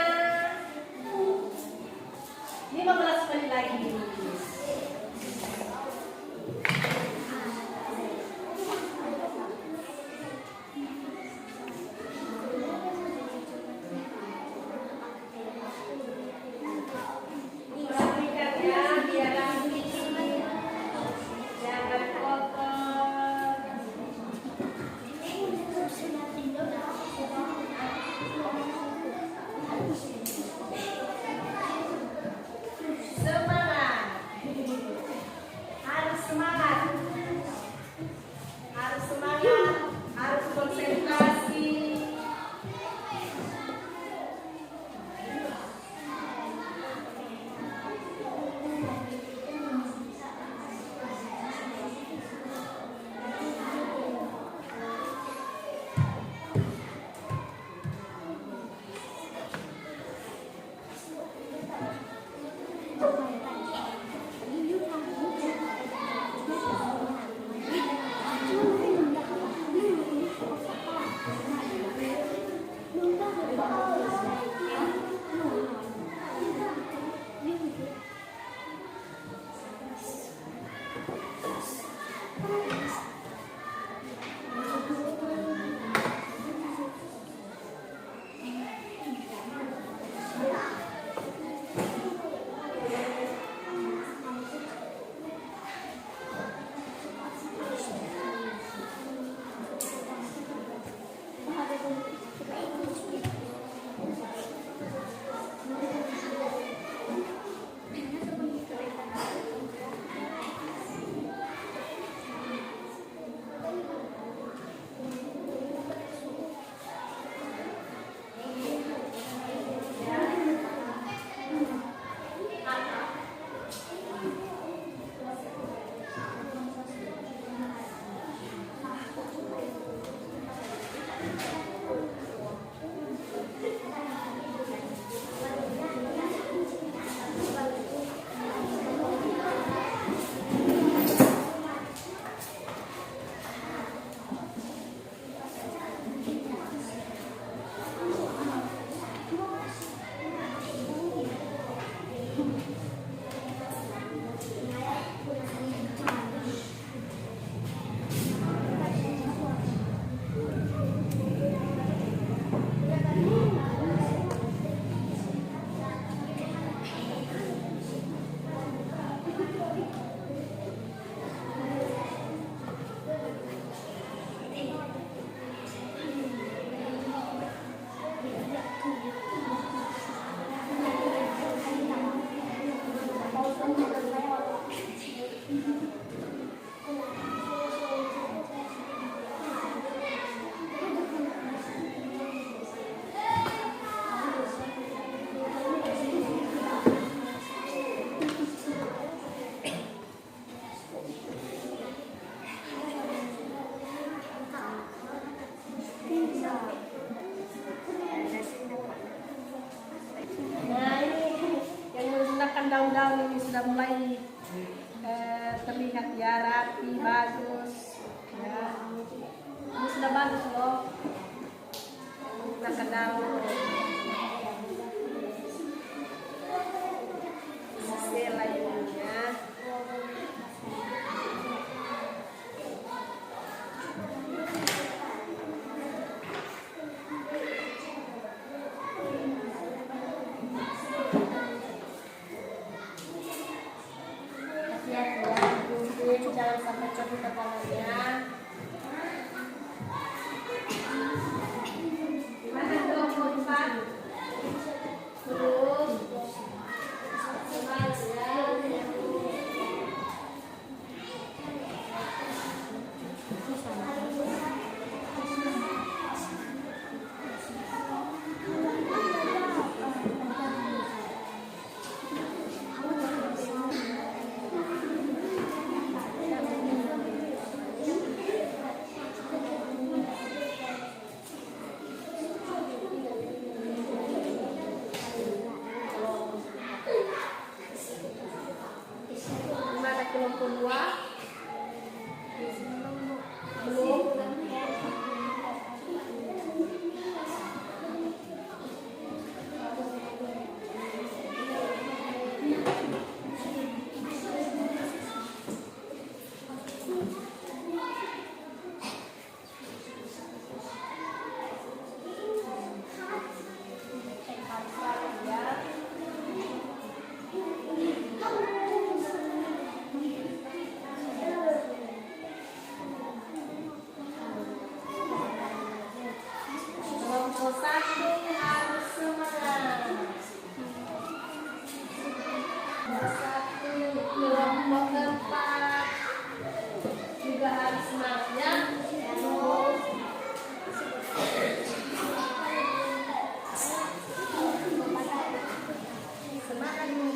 15 menit lagi. Perhatikan ya, biar rapi. Jangan kotor. Semangat. Harus semangat. Harus semangat. Harus konsentrasi. Nah ini yang menggunakan daun-daun ini sudah mulai terlihat ya, rapi, bagus ya. Ini sudah bagus loh menggunakan daun. Sisir lainnya. Hati-hati ya, mungkin jangan sampai copot kepalanya. Gimana kelompok 4? Terus gimana kelompok 2? Belum. Kelompok 1 harus semangat. Kelompok 4 juga harus semangat ya. Semangat nih.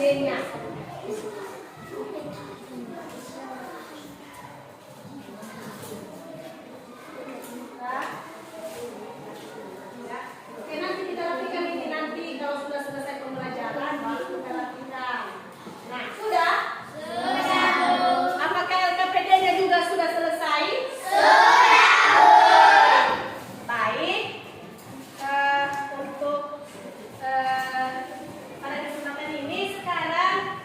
KPD-nya. Ya. Oke, nanti kita rapikan ini nanti kalau sudah selesai pembelajaran baru kita rapikan. Nah, sudah? Sudah. Apakah LKPD-nya juga sudah selesai? Baik. Untuk pada kesempatan ini sekarang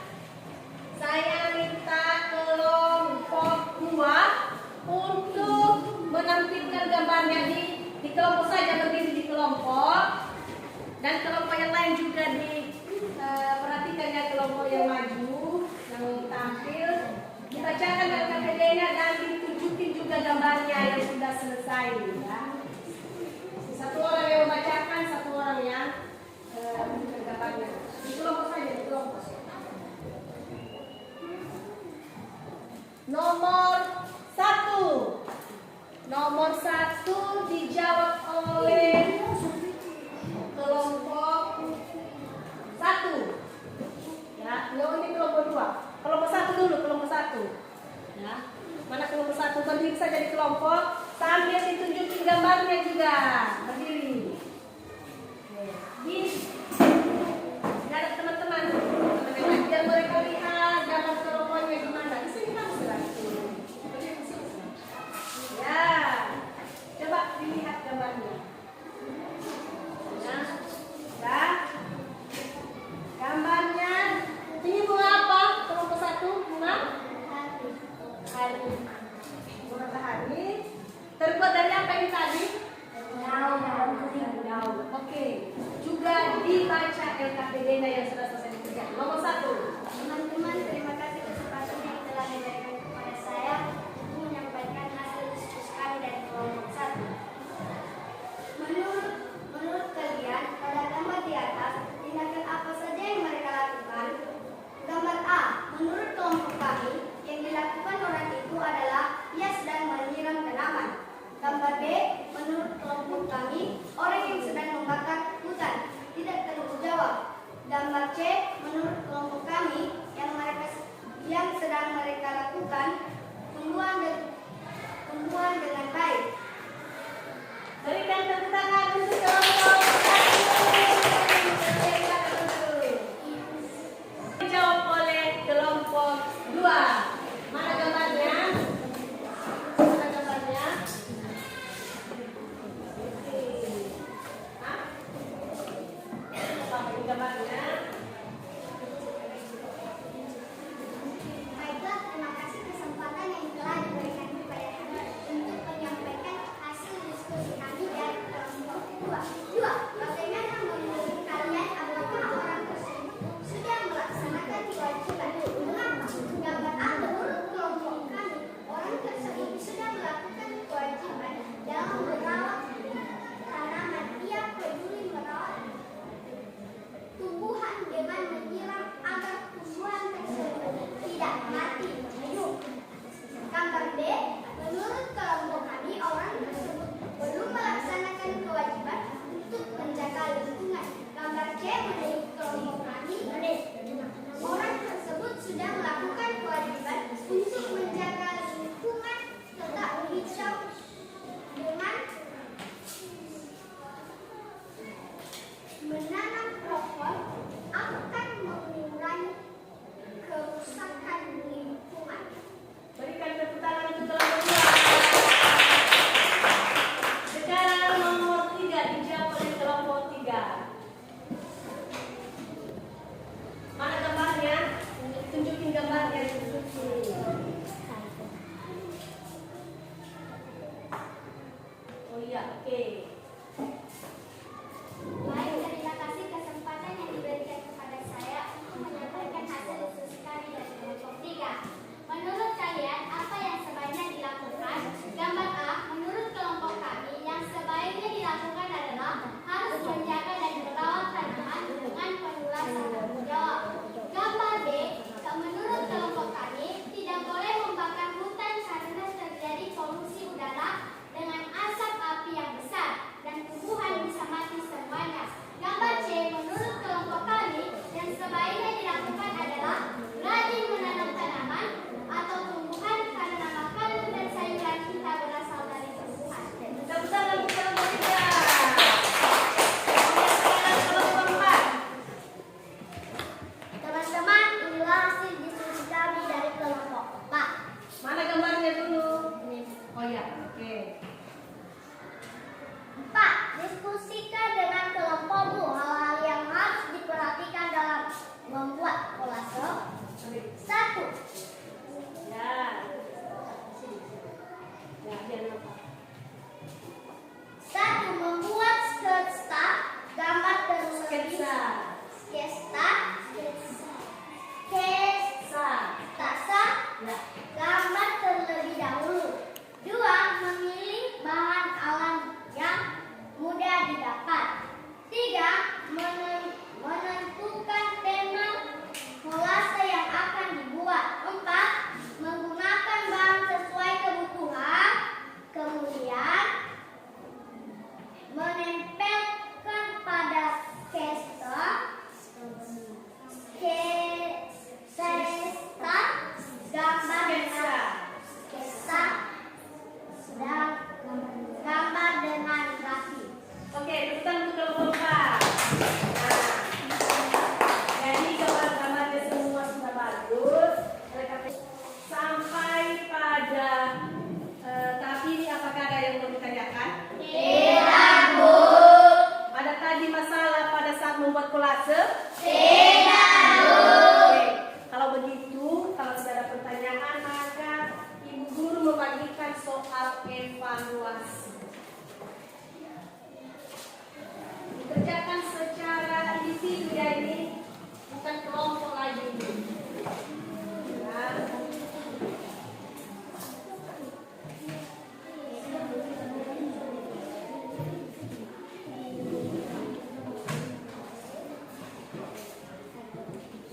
saya minta kelompok 2 untuk menampilkan gambarnya di kelompok saja, berdiri di kelompok, dan kelompok yang lain juga perhatikan ya, kelompok yang maju yang tampil dibacakan LKPD-nya dan ditunjukin juga gambarnya yang sudah selesai ya. Satu orang yang membacakan, satu orang yang menunjukkan gambarnya. Di kelompok saja, di kelompok. Nomor 1. Nomor 1 dijawab oleh kelompok 1. Ya, ini kelompok 2. Kelompok 1 dulu, kelompok 1. Ya. Mana kelompok 1? Berdiri saja di kelompok sambil ditunjukin gambarnya juga. Berdiri. Di ada teman-teman biar mereka lihat gambar kelompoknya gimana. Di sini kamu sudah. Ya, coba dilihat gambarnya. Nah, ya. Gambarnya ini bunga apa? Kelompok 1 bunga hari. Bunga matahari. adalah rajin menanam tanaman atau tumbuhan karena makanan dan sayuran kita berasal dari tumbuhan. Tepuk tangan untuk kelompok 3. Sekarang kelompok 4. Teman-teman, inilah hasil diskusi kami dari kelompok 4. Mana gambarnya dulu? Oh ya, oke. 4. Diskusikan dengan kelompokmu hal-hal yang harus diperhatikan dalam membuat kolase. 1. Ya. Ya, biar nampak. 1. Membuat sketsa gambar terlebih Sketsa. sketsa Sa. Ya. gambar terlebih dahulu. 2. Memilih bahan alam yang mudah didapat. 3. Menentukan tema kolase yang akan dibuat. 4. Menggunakan bahan sesuai kebutuhan. Kemudian menempelkan pada sketsa gambar dan gambar dengan rapi. Oke, tepuk tangan untuk kelompok 4. Jadi gambar-gambarnya semua sudah bagus. Sampai pada tahap ini apakah ada yang mau ditanyakan? Tidak, Bu. Ada tadi masalah pada saat membuat kolase? Tidak, Bu. Oke, kalau begitu, kalau sudah ada pertanyaan, maka Ibu Guru membagikan soal evaluasi. Dikerjakan secara individu ya ini, bukan kelompok lagi. Ya.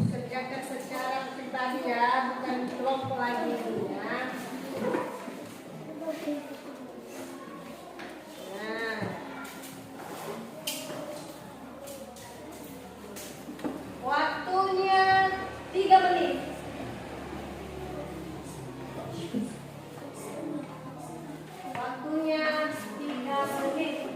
Kerjakan secara pribadi ya, bukan kelompok lagi ya. Nah. Waktunya 3 menit. Waktunya 3 menit.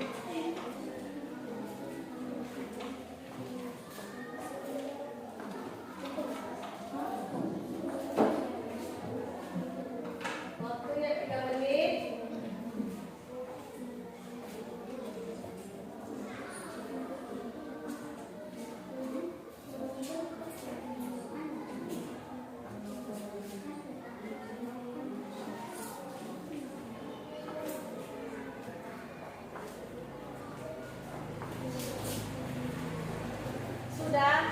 Waktunya 3 menit. Sudah?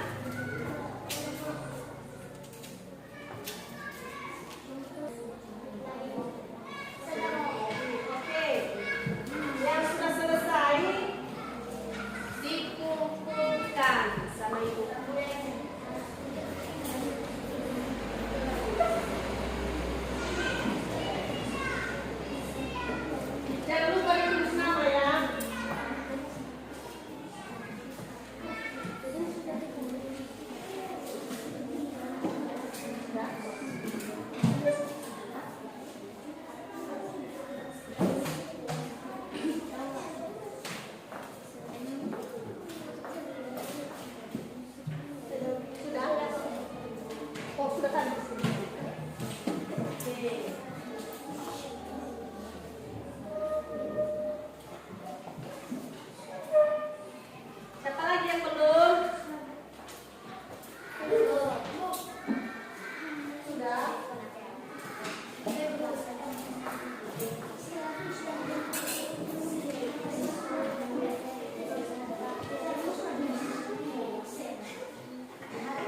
Oke. Yang sudah selesai dikumpulkan sama Ibu. Jangan lupa ditulis nama ya. Sudah? Oh, sudah tadi. Oke. Siapa lagi yang belum? Sudah?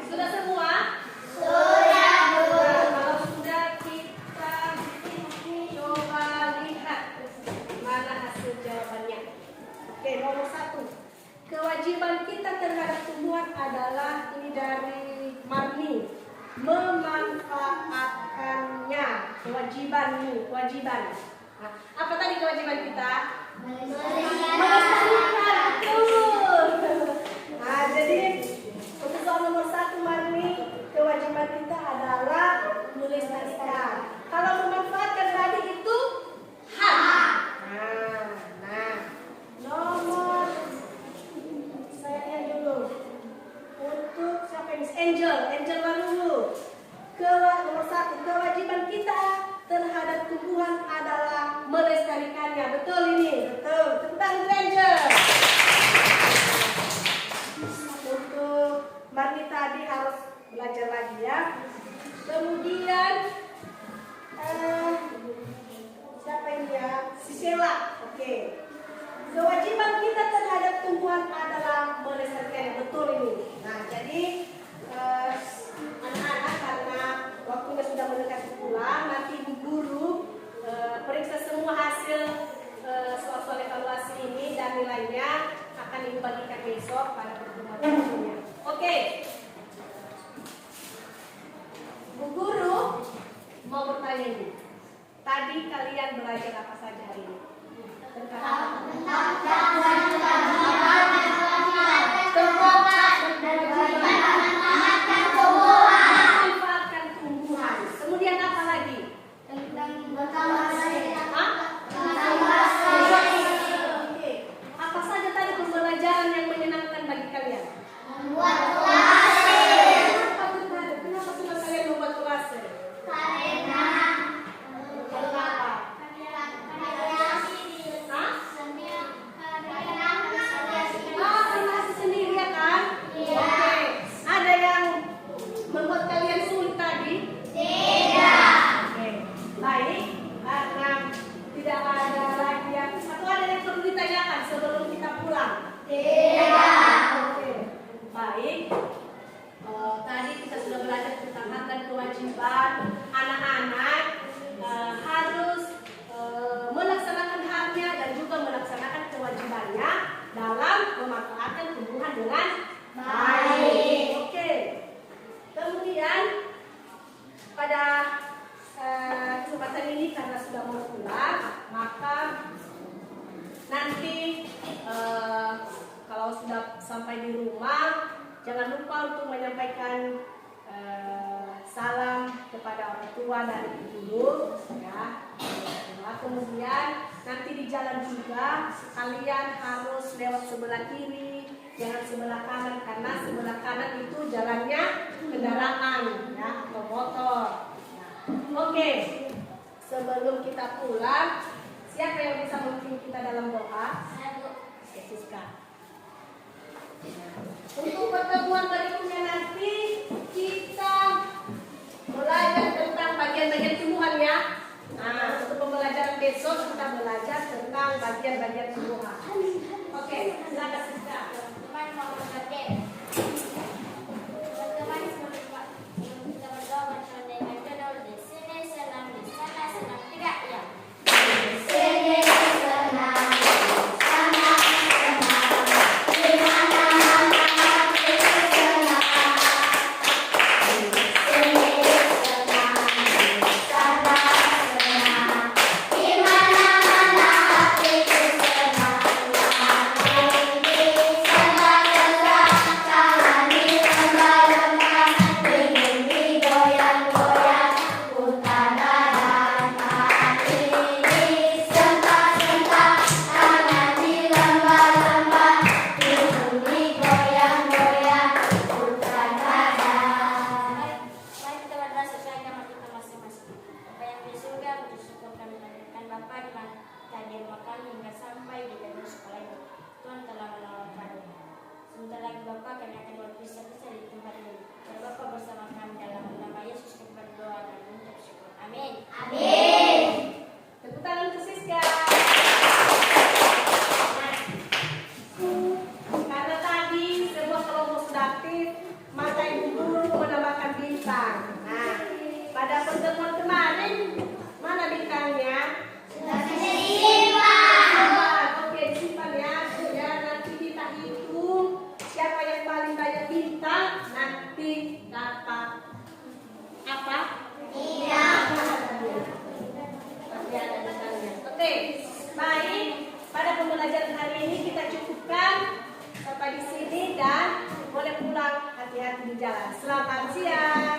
Sudah semua? Sudah, Bu. Kalau sudah, kita coba lihat mana hasil jawabannya. Oke, nomor 1. Kewajiban kita terhadap tumbuhan adalah ini dari Marni. Memanfaatkannya. Kewajiban. Nah, apa tadi kewajiban kita? Melestarikan, betul. Nah, jadi untuk soal nomor 1 Marni, kewajiban Baca dulu. Nomor 1, kewajiban kita terhadap tumbuhan adalah melestarikannya. Betul ini, betul. Tepuk tangan Ranger. Untuk Marni tadi harus belajar lagi ya. Kemudian siapa ini ya? Si Sheila. Oke. Kewajiban kita terhadap tumbuhan adalah melestarikannya. Betul ini. Nah, jadi anak-anak karena waktunya sudah mendekati pulang, nanti ibu guru periksa semua hasil soal-soal evaluasi ini dan nilainya akan ibu bagikan besok pada pertemuan berikutnya. Oke. Bu guru mau bertanya ini. Tadi kalian belajar apa saja hari ini? Manfaatkan tumbuhan. Kemudian apa lagi? Oke. Apa saja tadi pembelajaran yang menyenangkan bagi kalian? Kenapa suka kalian membuat kolase? Baik. Tadi kita sudah belajar tentang hak dan kewajiban anak-anak harus melaksanakan haknya dan juga melaksanakan kewajibannya dalam memanfaatkan tumbuhan dengan baik. Oke. Kemudian pada kesempatan ini karena sudah mau pulang, maka nanti kalau sudah sampai di rumah, jangan lupa untuk menyampaikan salam kepada orang tua dan ibu, ya. Nah, kemudian nanti di jalan juga kalian harus lewat sebelah kiri, jangan sebelah kanan karena sebelah kanan itu jalannya kendaraan, ya, atau motor. Nah, oke. Sebelum kita pulang, siapa yang bisa memimpin kita dalam doa? Siska. Untuk pertemuan berikutnya nanti kita belajar tentang bagian-bagian tumbuhan ya. Nah, untuk pembelajaran besok kita belajar tentang bagian-bagian tumbuhan. Oke, silakan Siska. Teman-teman mau berkata. Teman-teman sebelum kita berdoa bercondengan judul di sini senang, di sana senang tidak ya? Di sini senang, di sana senang, di mana hati senang. Di sini senang, di sana senang, di mana hati senang. Ini senang-senang, tangan dilembah-lembah, dingin digoyang-goyang, putaran hati ini sentak-sentak, tangan dilembah-lembah, dingin digoyang-goyang, putaran. Mari kita berdoa sesuai agama kita masing-masing. Bapa yang di surga, puji syukur kami panjatkan Bapa di mana tadi rumah kami hingga sampai di gedung sekolah ini. Tuhan telah menolong kami. Sebentar lagi Bapa kami akan berpisah-pisah di tempat ini. Dan Bapa bersama kami dalam nama Yesus kami berdoa dan mengucap syukur. Amin. Amin. Tepuk tangan untuk Siska. Karena tadi sebuah kelompok sudah aktif, maka ibu guru menambahkan bintang. Nah, pada pertemuan kemarin mana bintangnya? Oke, disimpan ya. Ya, nanti kita hitung siapa yang paling banyak bintang, nanti dapat apa? Nanti ada bintangnya. Oke, baik. Pada pembelajaran hari ini kita cukupkan sampai di sini dan boleh pulang hati-hati di jalan. Selamat siang.